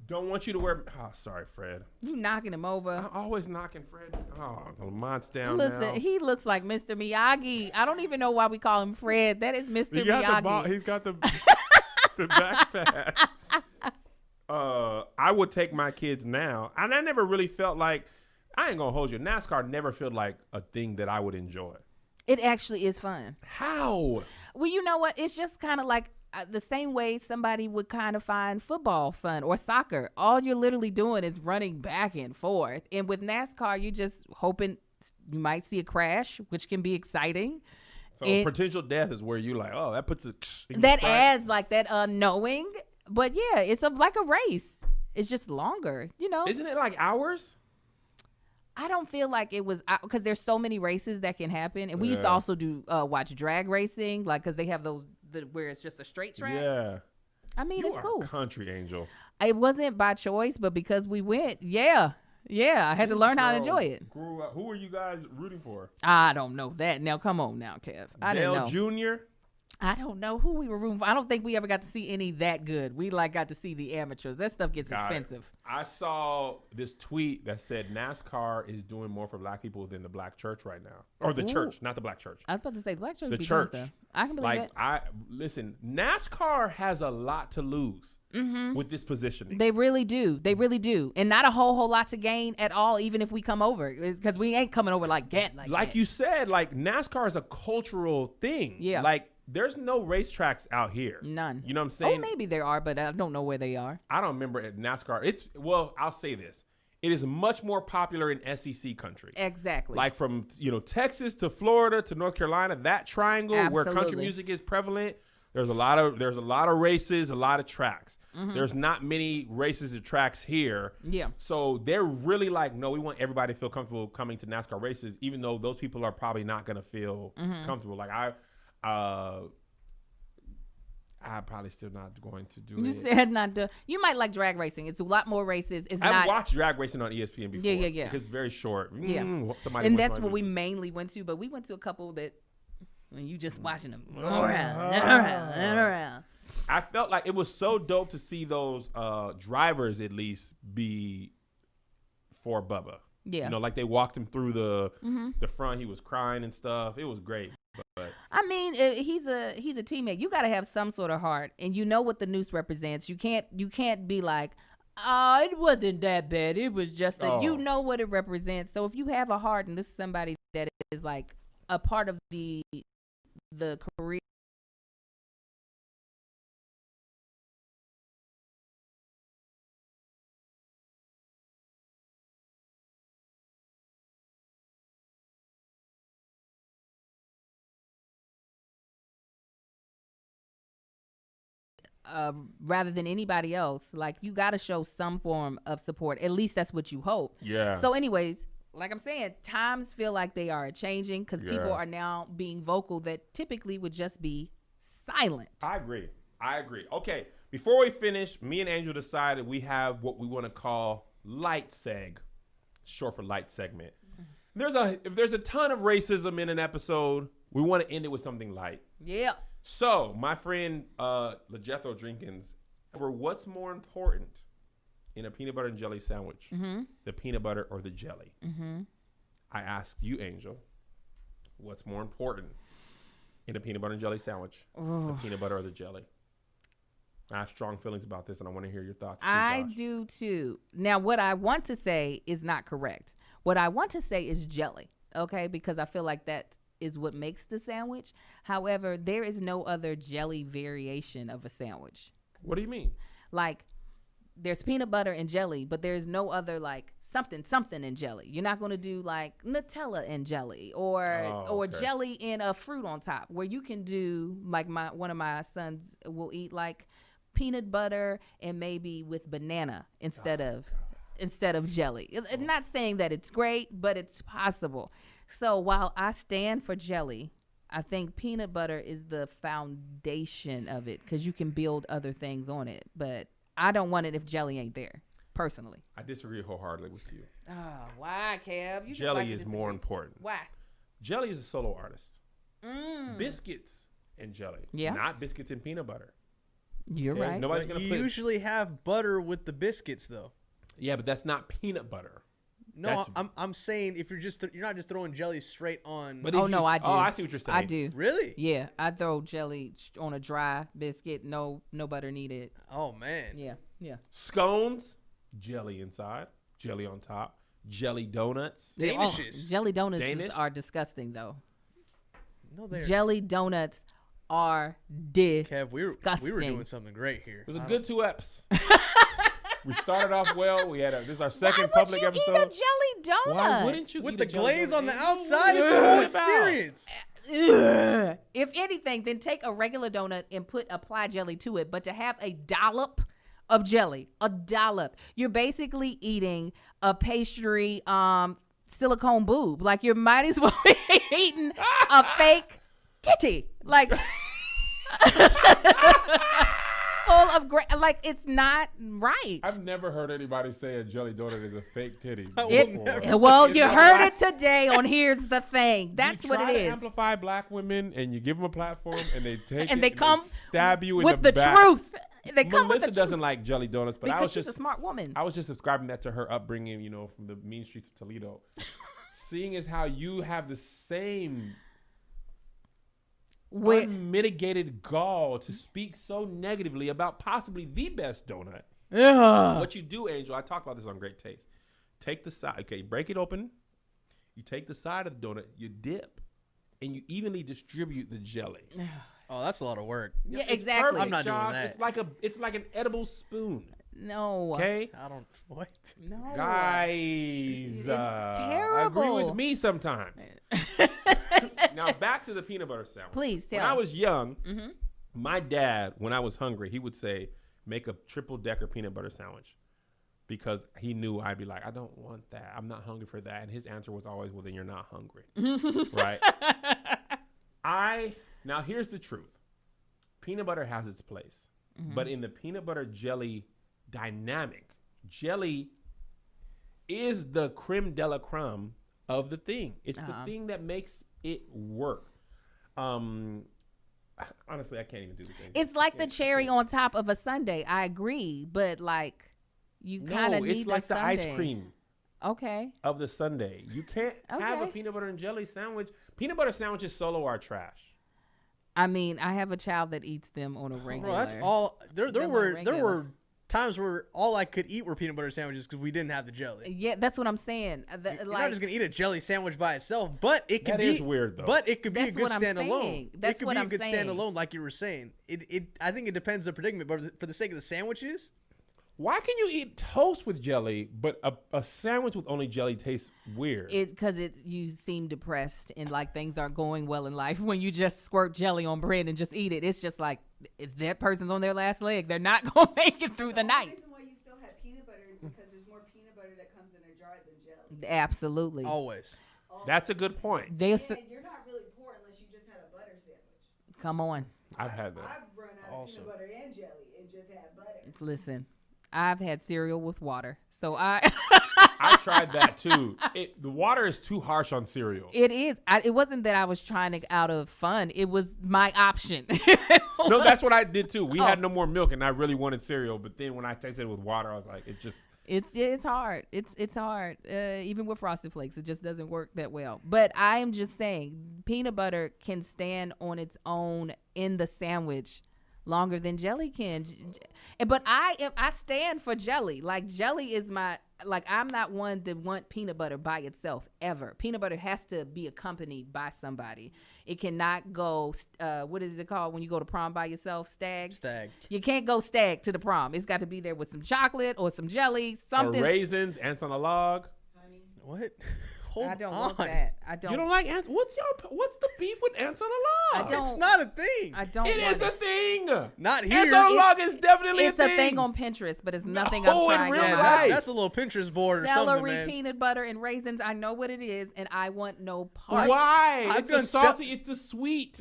Don't want you to wear. Oh, sorry, Fred. You knocking him over. I'm always knocking Fred. Oh, Lamont's down Listen, now. he looks like Mr. Miyagi. I don't even know why we call him Fred. That is Mr. Miyagi. He's got the the backpack. I would take my kids now, and I never really felt like. I ain't gonna hold you. NASCAR never felt like a thing that I would enjoy. It actually is fun. How? Well, you know what? It's just kind of like the same way somebody would kind of find football fun or soccer. All you're literally doing is running back and forth. And with NASCAR, you're just hoping you might see a crash, which can be exciting. So potential death is where you like, oh, that puts the that adds like that unknowing. But yeah, it's like a race. It's just longer, you know. Isn't it like hours? I don't feel like it was because there's so many races that can happen, and we used to also do watch drag racing, like because they have those where it's just a straight track. Yeah, I mean it's cool. Country angel. It wasn't by choice, but because we went, yeah, I had to learn how to enjoy it. Grew up. Who were you guys rooting for? I don't know that. Now come on, now Kev. I didn't know. Jr. I don't know who we were rooting for. I don't think we ever got to see any that good. We got to see the amateurs. That stuff gets expensive. I saw this tweet that said NASCAR is doing more for black people than the black church right now. Or the church, not the black church. I was about to say the black church. The be church. Stuff. I can believe it. Listen, NASCAR has a lot to lose with this positioning. They really do. They really do. And not a whole lot to gain at all, even if we come over. Because we ain't coming over like that. Like you said, like NASCAR is a cultural thing. Yeah. Like there's no racetracks out here. None. You know what I'm saying? Oh, maybe there are, but I don't know where they are. I don't remember at NASCAR. I'll say this. It is much more popular in SEC country. Exactly. Like from, Texas to Florida to North Carolina, that triangle where country music is prevalent, there's a lot of races, a lot of tracks. There's not many races or tracks here. Yeah. So they're really like, no, we want everybody to feel comfortable coming to NASCAR races, even though those people are probably not going to feel comfortable. Like I'm probably still not going to do it. You said not to. You might like drag racing. It's a lot more races. I've watched drag racing on ESPN before. Yeah. Because it's very short. Yeah. And that's what we mainly went to. But we went to a couple that when you just watching them go around and around. I felt like it was so dope to see those drivers at least be for Bubba. Yeah. Like they walked him through the front. He was crying and stuff. It was great. But I mean, he's a teammate. You got to have some sort of heart, and you know what the noose represents. You can't be like, oh, it wasn't that bad. It was just that you know what it represents. So if you have a heart, and this is somebody that is like a part of the career. Rather than anybody else, like you got to show some form of support. At least that's what you hope. Yeah. So anyways, like I'm saying, times feel like they are changing because people are now being vocal that typically would just be silent. I agree. Okay. Before we finish, me and Angel decided we have what we want to call light seg, short for light segment. If there's a ton of racism in an episode, we want to end it with something light. Yeah. So, my friend LeJethro Jenkins, for what's more important, in a peanut butter and jelly sandwich, the peanut butter or the jelly? I ask you, Angel, what's more important in a peanut butter and jelly sandwich, the peanut butter or the jelly? I have strong feelings about this, and I want to hear your thoughts. I do too. Now, what I want to say is not correct. What I want to say is jelly, okay? Because I feel like that is what makes the sandwich. However, there is no other jelly variation of a sandwich. What do you mean? Like, there's peanut butter and jelly, but there's no other like something in jelly. You're not going to do like Nutella and jelly or jelly and a fruit on top, where you can do like one of my sons will eat like peanut butter and maybe with banana instead of jelly. I'm not saying that it's great, but it's possible. So while I stand for jelly, I think peanut butter is the foundation of it because you can build other things on it. But I don't want it if jelly ain't there, personally. I disagree wholeheartedly with you. Oh, why, Kev? You Jelly is more important. Why? Jelly is a solo artist. Biscuits and jelly. Yeah. Not biscuits and peanut butter. You're right. Nobody's But gonna you put. usually have butter with the biscuits, though. Yeah, but that's not peanut butter. No, I'm saying if you're not just throwing jelly straight on. But Oh, if no, you- I do. Oh, I see what you're saying. I do. Really? Yeah, I throw jelly on a dry biscuit. No butter needed. Oh man. Yeah. Scones, jelly inside, jelly on top, jelly donuts. Danishes. Jelly donuts Danish? are disgusting, though. No, they're. Jelly donuts are disgusting. Kev, we were doing something great here. It was a good 2 eps. We started off well. This is our Why second would public you episode. eat a jelly donut? Why wouldn't you with eat the a jelly glaze donut? on the Angel? outside. What It's are a you whole about? experience. Ugh. If anything, then take a regular donut and apply jelly to it. But to have a dollop of jelly, you're basically eating a pastry silicone boob. Like you might as well be eating a fake titty. Like full of like it's not right. I've never heard anybody say a jelly donut is a fake titty. Well, you heard it today on Here's the Thing. That's what it You try to is. amplify black women, and you give them a platform, and they take And it they come stab you in with the the back. truth. They come Melissa with the doesn't truth like jelly donuts, but because I was she's just a smart woman. I was just ascribing that to her upbringing, from the mean streets of Toledo. Seeing as how you have the same unmitigated gall to speak so negatively about possibly the best donut. What you do, Angel, I talked about this on Great Taste. Take the side, okay, break it open. You take the side of the donut, you dip, and you evenly distribute the jelly. Oh, that's a lot of work. Yeah, It's exactly. perfect, I'm not doing Josh. that. It's like an edible spoon. No. Okay, I don't. What? No. guys, It's agree with terrible. me sometimes. Now back to the peanut butter sandwich. Please tell. When I was young, my dad, when I was hungry, he would say, "Make a triple-decker peanut butter sandwich," because he knew I'd be like, "I don't want that. I'm not hungry for that." And his answer was always, "Well, then you're not hungry." Right? Now here's the truth. Peanut butter has its place. But in the peanut butter jelly dynamic, jelly is the creme de la creme of the thing. It's the thing that makes it work. Honestly, I can't even do the thing. It's like the cherry on top of a sundae. I agree, but like you kind of need it's like the sundae. ice cream Okay. of the sundae. You can't have a Okay. peanut butter and jelly sandwich. Peanut butter sandwiches solo are trash. I mean, I have a child that eats them on a regular. Bro, that's all. There Them are were regular. times where all I could eat were peanut butter sandwiches because we didn't have the jelly. Yeah, that's what I'm saying. You're not just gonna eat a jelly sandwich by itself, but it could That be is weird, though. But it could be a That's good what I'm standalone. saying. That's it could what be I'm a good saying. standalone, like you were saying. I think it depends on the predicament, but for the sake of the sandwiches, Why can you eat toast with jelly, but a sandwich with only jelly tastes weird? because you seem depressed and like things aren't going well in life when you just squirt jelly on bread and just eat it. It's just like if that person's on their last leg, they're not gonna make it through the The night. reason why you still have peanut butter is because there's more peanut butter that comes in a jar than jelly. Absolutely. always. That's a good point. They And you're not really poor unless you just had a butter sandwich. come on. I've had that. I've run out of Also. peanut butter and jelly and just had butter. Listen, I've had cereal with water. So I tried that too. The water is too harsh on cereal. It is. It wasn't that I was trying to out of fun. It was my option. No, that's what I did too. We had no more milk, and I really wanted cereal. But then when I tasted it with water, I was like, it just. It's hard. It's hard. Even with Frosted Flakes, it just doesn't work that well. But I am just saying, peanut butter can stand on its own in the sandwich longer than jelly can. But I stand for jelly. Like, jelly is I'm not one that want peanut butter by itself ever. Peanut butter has to be accompanied by somebody. It cannot go, what is it called when you go to prom by yourself? Stag? You can't go stag to the prom. It's got to be there with some chocolate or some jelly, something. Or raisins, ants on a log. What? Hold I don't on. want that. I don't. You don't like ants? What's the beef with ants on a log? I don't. It's not a thing. I don't It want is a thing. Not here. Ants on a log is definitely It's a a thing. thing on Pinterest, but it's nothing No, I'm in trying real to Yeah, life. that's a little Pinterest board or something, Celery, man. peanut butter, and raisins. I know what it is, and I want no part. Why? I've It's the done salty. It's the sweet.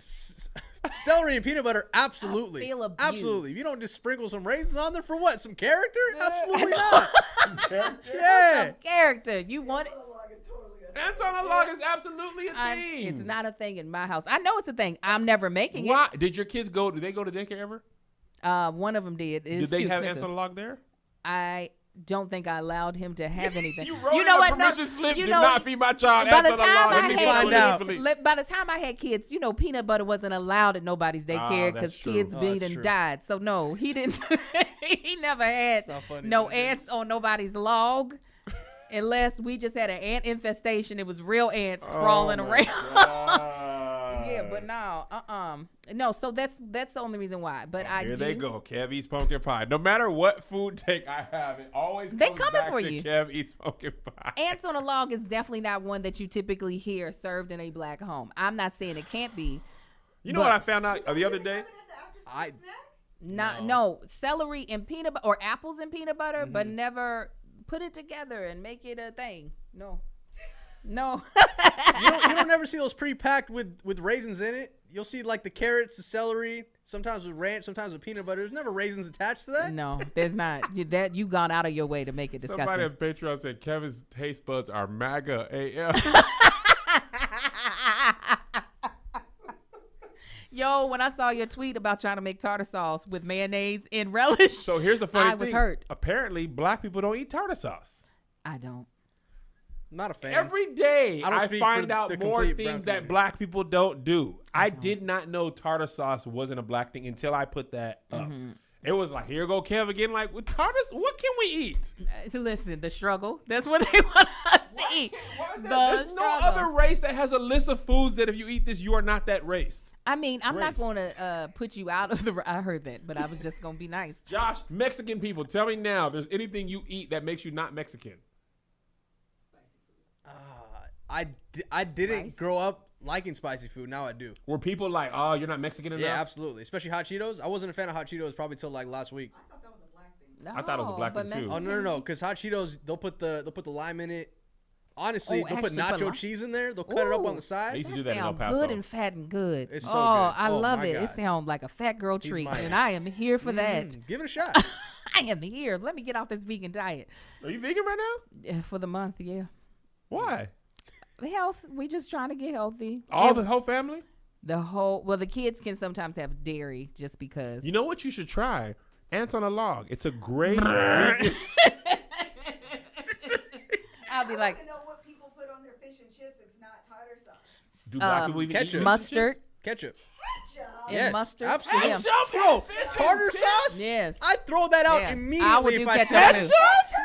Celery and peanut butter, absolutely. I feel abused. Absolutely. You don't just sprinkle some raisins on there for what? Some character? Absolutely not. Yeah. Character. You want it? Analog is totally a Ants on a log is absolutely a thing. It's not a thing in my house. I know it's a thing. I'm never making Why? Did your kids go? Do they go to daycare ever? it. One of them did. Did they have ants on a log there? I don't think I allowed him to have anything. You wrote in know a what? No, permission slip. you Do know, not feed my child by ants the on a time log. I Let me had find out. kids, by the time I had kids, peanut butter wasn't allowed at nobody's daycare that's because true. kids Oh, beat that's and true. died. So no, he didn't. He never had not funny, no but it is. ants on nobody's log, unless we just had an ant infestation. It was real ants crawling around. Yeah, but no, no. So that's the only reason why. But Here they go. Kev eats pumpkin pie. No matter what food take I have, it always They comes coming back for to you. Kev eats pumpkin pie. Ants on a log is definitely not one that you typically hear served in a black home. I'm not saying it can't be. You know what I found out the other day? No, celery and peanut butter or apples and peanut butter, but never put it together and make it a thing. No. You don't ever see those pre-packed with raisins in it. You'll see like the carrots, the celery, sometimes with ranch, sometimes with peanut butter. There's never raisins attached to that. No, there's not. That you gone out of your way to make it disgusting. Somebody on Patreon said Kevin's taste buds are MAGA AF. Yo, when I saw your tweet about trying to make tartar sauce with mayonnaise and relish, So here's the funny I thing. was hurt. Apparently, black people don't eat tartar sauce. I don't. Not a fan. Every day, I don't I speak find for out the more complete things brown that community. black people don't do. I did not know tartar sauce wasn't a black thing until I put that up. It was like, here go Kev again. Like, with tartar, what can we eat? Listen, the struggle. That's what they want us to eat. Why is that? The There's no struggle. other race that has a list of foods that if you eat this, you are not that race. I mean, I'm not Race. going to put you out of the. I heard that, but I was just going to be nice. Josh, Mexican people, tell me now, if there's anything you eat that makes you not Mexican. I didn't Rice? grow up liking spicy food. Now I do. Were people like, oh, you're not Mexican enough? Yeah, absolutely. Especially hot Cheetos. I wasn't a fan of hot Cheetos probably till like last week. I thought that was a black thing. No, I thought it was a black but thing, too. Oh no, because hot Cheetos they'll put the lime in it. Honestly, Oh, they'll put actually put nacho lime? cheese in there. They'll cut it up on Ooh. the I side. used to do That that in El sound Paso. good and fat and good. It's so oh, good. I Oh, love my it. It God. sounds like a fat girl treat, mine. and I am here for that. Give it a shot. I am here. Let me get off this vegan diet Are you vegan right now? for the month. Yeah, Why? health. We just trying to get healthy. The whole family? The kids can sometimes have dairy just because. You know what you should try? Ants on a log. It's a great vegan. I'll be I like want to know what people put on their fish and chips if not tartar sauce. Do black people even eat ketchup. fish and mustard Ketchup. Ketchup. and Yes, mustard. absolutely. Yeah. Ketchup? Bro, Fish and tartar chips? sauce? Yes. I throw that out Yeah. immediately I would do if I see ketchup it. too.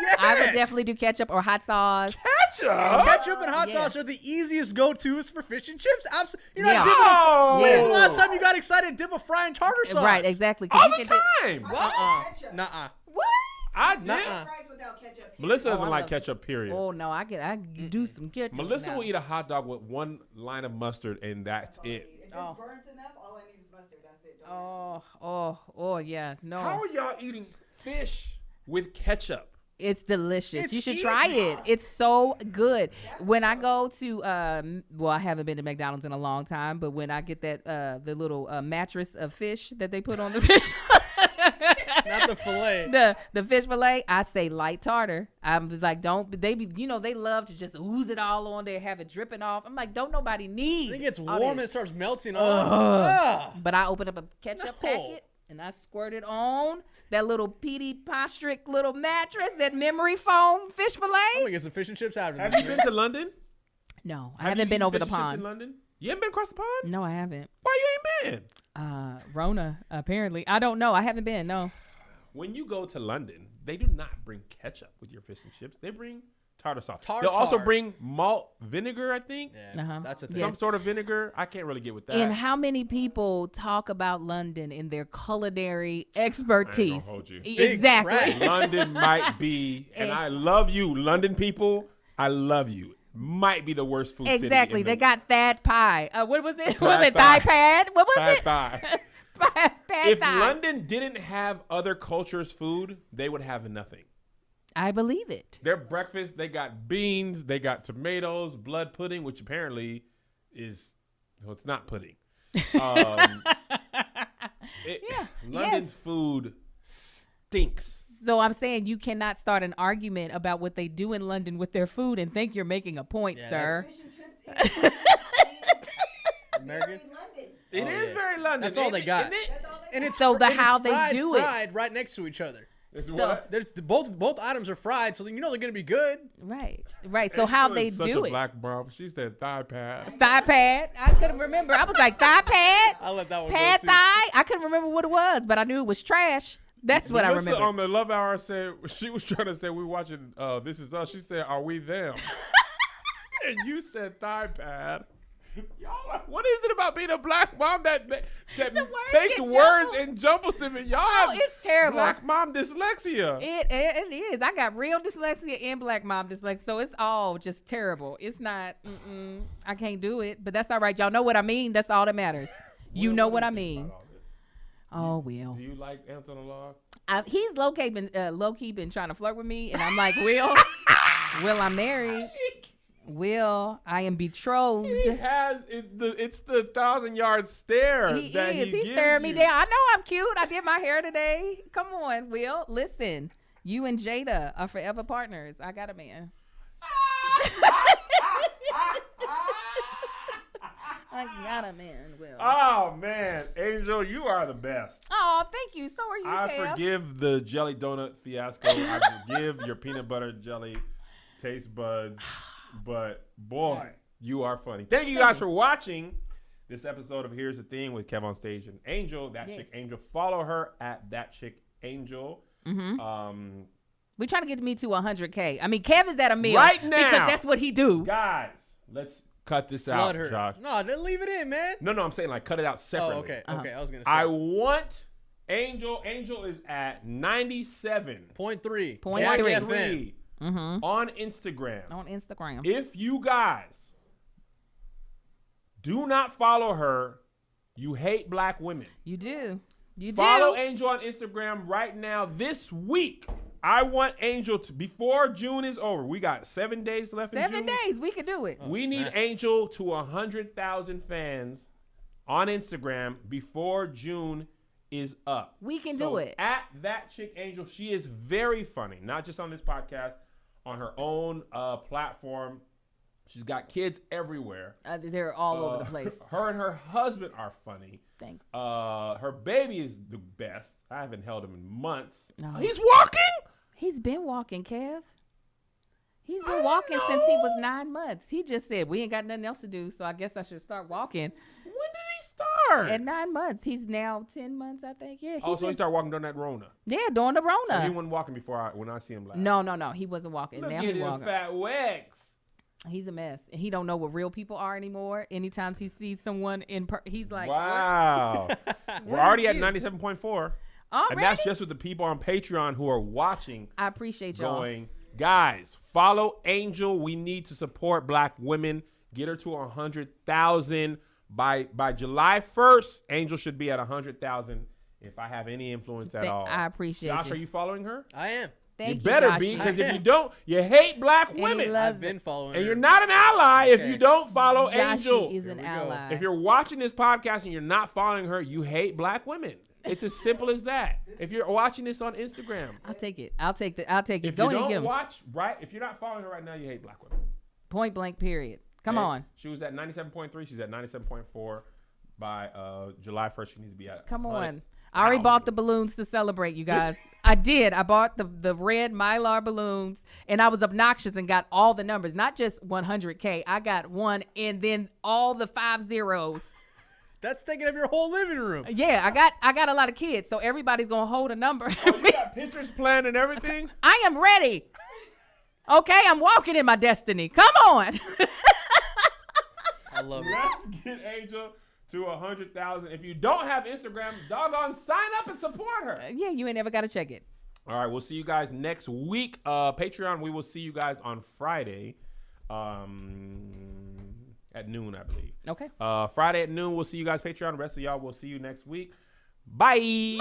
Yes. I would definitely do ketchup or hot sauce. Ketchup? Ketchup and hot Yeah. sauce are the easiest go-tos for fish and chips. You're not Yeah. dipping a, Oh. When is the Yeah. last time you got excited to dip a fry in tartar sauce? Right, exactly. 'cause All you the can time. Ketchup. Nuh-uh. I did. Nuh-uh. Fries without ketchup. Melissa doesn't I like love- ketchup, period. Oh no, I do some ketchup. Melissa now. will eat a hot dog with one line of mustard, and that's All I it. need. If it's Oh. burnt enough, all I need is mustard. That's it. Don't Oh yeah, no. How are y'all eating fish with ketchup? It's delicious. It's You should try easy. it. It's so good. When I go to well, I haven't been to McDonald's in a long time, but when I get that the little mattress of fish that they put on the fish, Not the fillet. The fish fillet, I say light tartar. I'm like, don't they be, they love to just ooze it all on there, have it dripping off. I'm like, don't nobody need. It gets all warm and this. it starts melting off. But I open up a ketchup No. packet and I squirt it on that little PD Postrick little mattress, that memory foam fish I'm fillet. gonna get some fish and chips after Have this. you been to London? No, I Have haven't you been eaten over the fish and chips pond. in London? You haven't been across the pond? No, I haven't. Why you ain't been? Rona, apparently. I don't know. I haven't been, no. When you go to London, they do not bring ketchup with your fish and chips. They bring tartar sauce. Tartar. They'll also bring malt vinegar, I think. Yeah, Uh-huh. that's a Yes. thing. Some sort of vinegar. I can't really get with that. And how many people talk about London in their culinary expertise? hold you. Exactly. Big trash. London might be, and I love you, London people. I love you. Might be the worst food city. Exactly. in They the- got Thad Pie. What was it? Pad What was it? Thai. Thigh pad? What was Pad it? Thai. Pad If Thai. London didn't have other cultures' food, they would have nothing. I believe it. Their breakfast, they got beans, they got tomatoes, blood pudding, which apparently is, well, it's not pudding. London's yes. food stinks. So I'm saying you cannot start an argument about what they do in London with their food and think you're making a point, Yeah, sir. Fish and chips is American? very London. It Oh, is yeah. very London. That's all ain't they it? got. Isn't it? That's all they And got. it's So the and it's how they fried, do it. fried right next to each other. It's So- what? There's both items are fried, so you know they're gonna be good. Right. Right. So how Angela they is such do a it. black mom. She said thigh pad. Thigh pad. I couldn't remember. I was like, thigh pad? I'll let that one Pad go too. thigh? I couldn't remember what it was, but I knew it was trash. That's what I Melissa remember. on the Love Hour said she was trying to say we watching This Is Us. She said, "Are we them?" And you said thigh pad. Y'all, what is it about being a black mom that words takes get words jumbled. and jumbles them? And y'all Oh, have it's terrible. black mom dyslexia. It is. I got real dyslexia and black mom dyslexia, so it's all just terrible. It's not. I can't do it, but that's all right. Y'all know what I mean. That's all that matters. You know what I mean. Oh well. Do you like Ants on the Log? He's low key been trying to flirt with me, and I'm like, Will, I'm married. Will, I am betrothed. He has it's the 1,000-yard stare He that is. he He's gives staring me you. down. I know I'm cute. I did my hair today. Come on, Will. Listen, you and Jada are forever partners. I got a man. I got a man, Will. Oh man, Angel, you are the best. Oh, thank you. So are you, I Kev. forgive the jelly donut fiasco. I forgive your peanut butter jelly taste buds. But boy, you are funny. Thank you guys for watching this episode of Here's the Thing with Kev on Stage and Angel. That chick Angel. Follow her at that chick Angel. We're trying to get me to 100K. I mean, Kev is at a meal Right now. because that's what he do. Guys, let's cut this Flood out, her. Josh. No, then leave it in, man. No, I'm saying like cut it out separately. Oh, okay. Okay, I was gonna say. I want Angel. Angel is at 97. Point three. Point Jack three. FM. On Instagram. On Instagram. If you guys do not follow her, you hate black women. You do. You do. Follow Angel on Instagram right now. This week, I want Angel to, before June is over, we got 7 days left in 7 June. days. We can do it. We need snap. Angel to 100,000 fans on Instagram before June is up. We can So do it. At that chick Angel, she is very funny, not just on this podcast, on her own platform. She's got kids everywhere. They're all over the place. Her and her husband are funny. Thanks. Her baby is the best. I haven't held him in months. No. He's walking? He's been walking, Kev. He's been walking since he was 9 months. He just said, we ain't got nothing else to do, so I guess I should start walking. When did he start? At 9 months. He's now 10 months, I think. Yeah. So he started walking during that Rona. Yeah, during the Rona. So he wasn't walking before when I see him last. No. He wasn't walking. Look now at he's him walking. fat Wex. He's a mess. And he don't know what real people are anymore. Anytime he sees someone he's like, Wow. We're What already is at you? 97.4. Already? And that's just with the people on Patreon who are watching. I appreciate y'all. Going, guys, follow Angel. We need to support black women. Get her to 100,000 by July 1st. Angel should be at 100,000 if I have any influence at all. I appreciate Josh, you. are you following her? I am. Thank you you, better Josh. be, because I if am. you don't, you hate black he women. loves I've been following And her. you're not an ally if Okay. you don't follow Joshie Angel. is an we go. ally. If you're watching this podcast and you're not following her, you hate black women. It's as simple as that. If you're watching this on Instagram, I'll take it. I'll take it. if Go you ahead and don't get them. watch, right? If you're not following her right now, you hate black women. Point blank. Period. Come Okay? on. She was at 97.3. She's at 97.4. By July 1st, she needs to be at. Come 100. on. I already bought the balloons to celebrate, you guys. I did. I bought the red Mylar balloons, and I was obnoxious and got all the numbers, not just 100K. I got one and then all the 5 zeros. That's taking up your whole living room. Yeah, I got a lot of kids, so everybody's gonna hold a number. Oh, you got pictures planned and everything? I am ready. Okay, I'm walking in my destiny. Come on. I love it. Let's get Angel to 100,000. If you don't have Instagram, doggone, sign up and support her. Yeah, you ain't never got to check it. All right, we'll see you guys next week. Patreon, we will see you guys on Friday at noon, I believe. Okay. Friday at noon, we'll see you guys Patreon. The rest of y'all, we'll see you next week. Bye.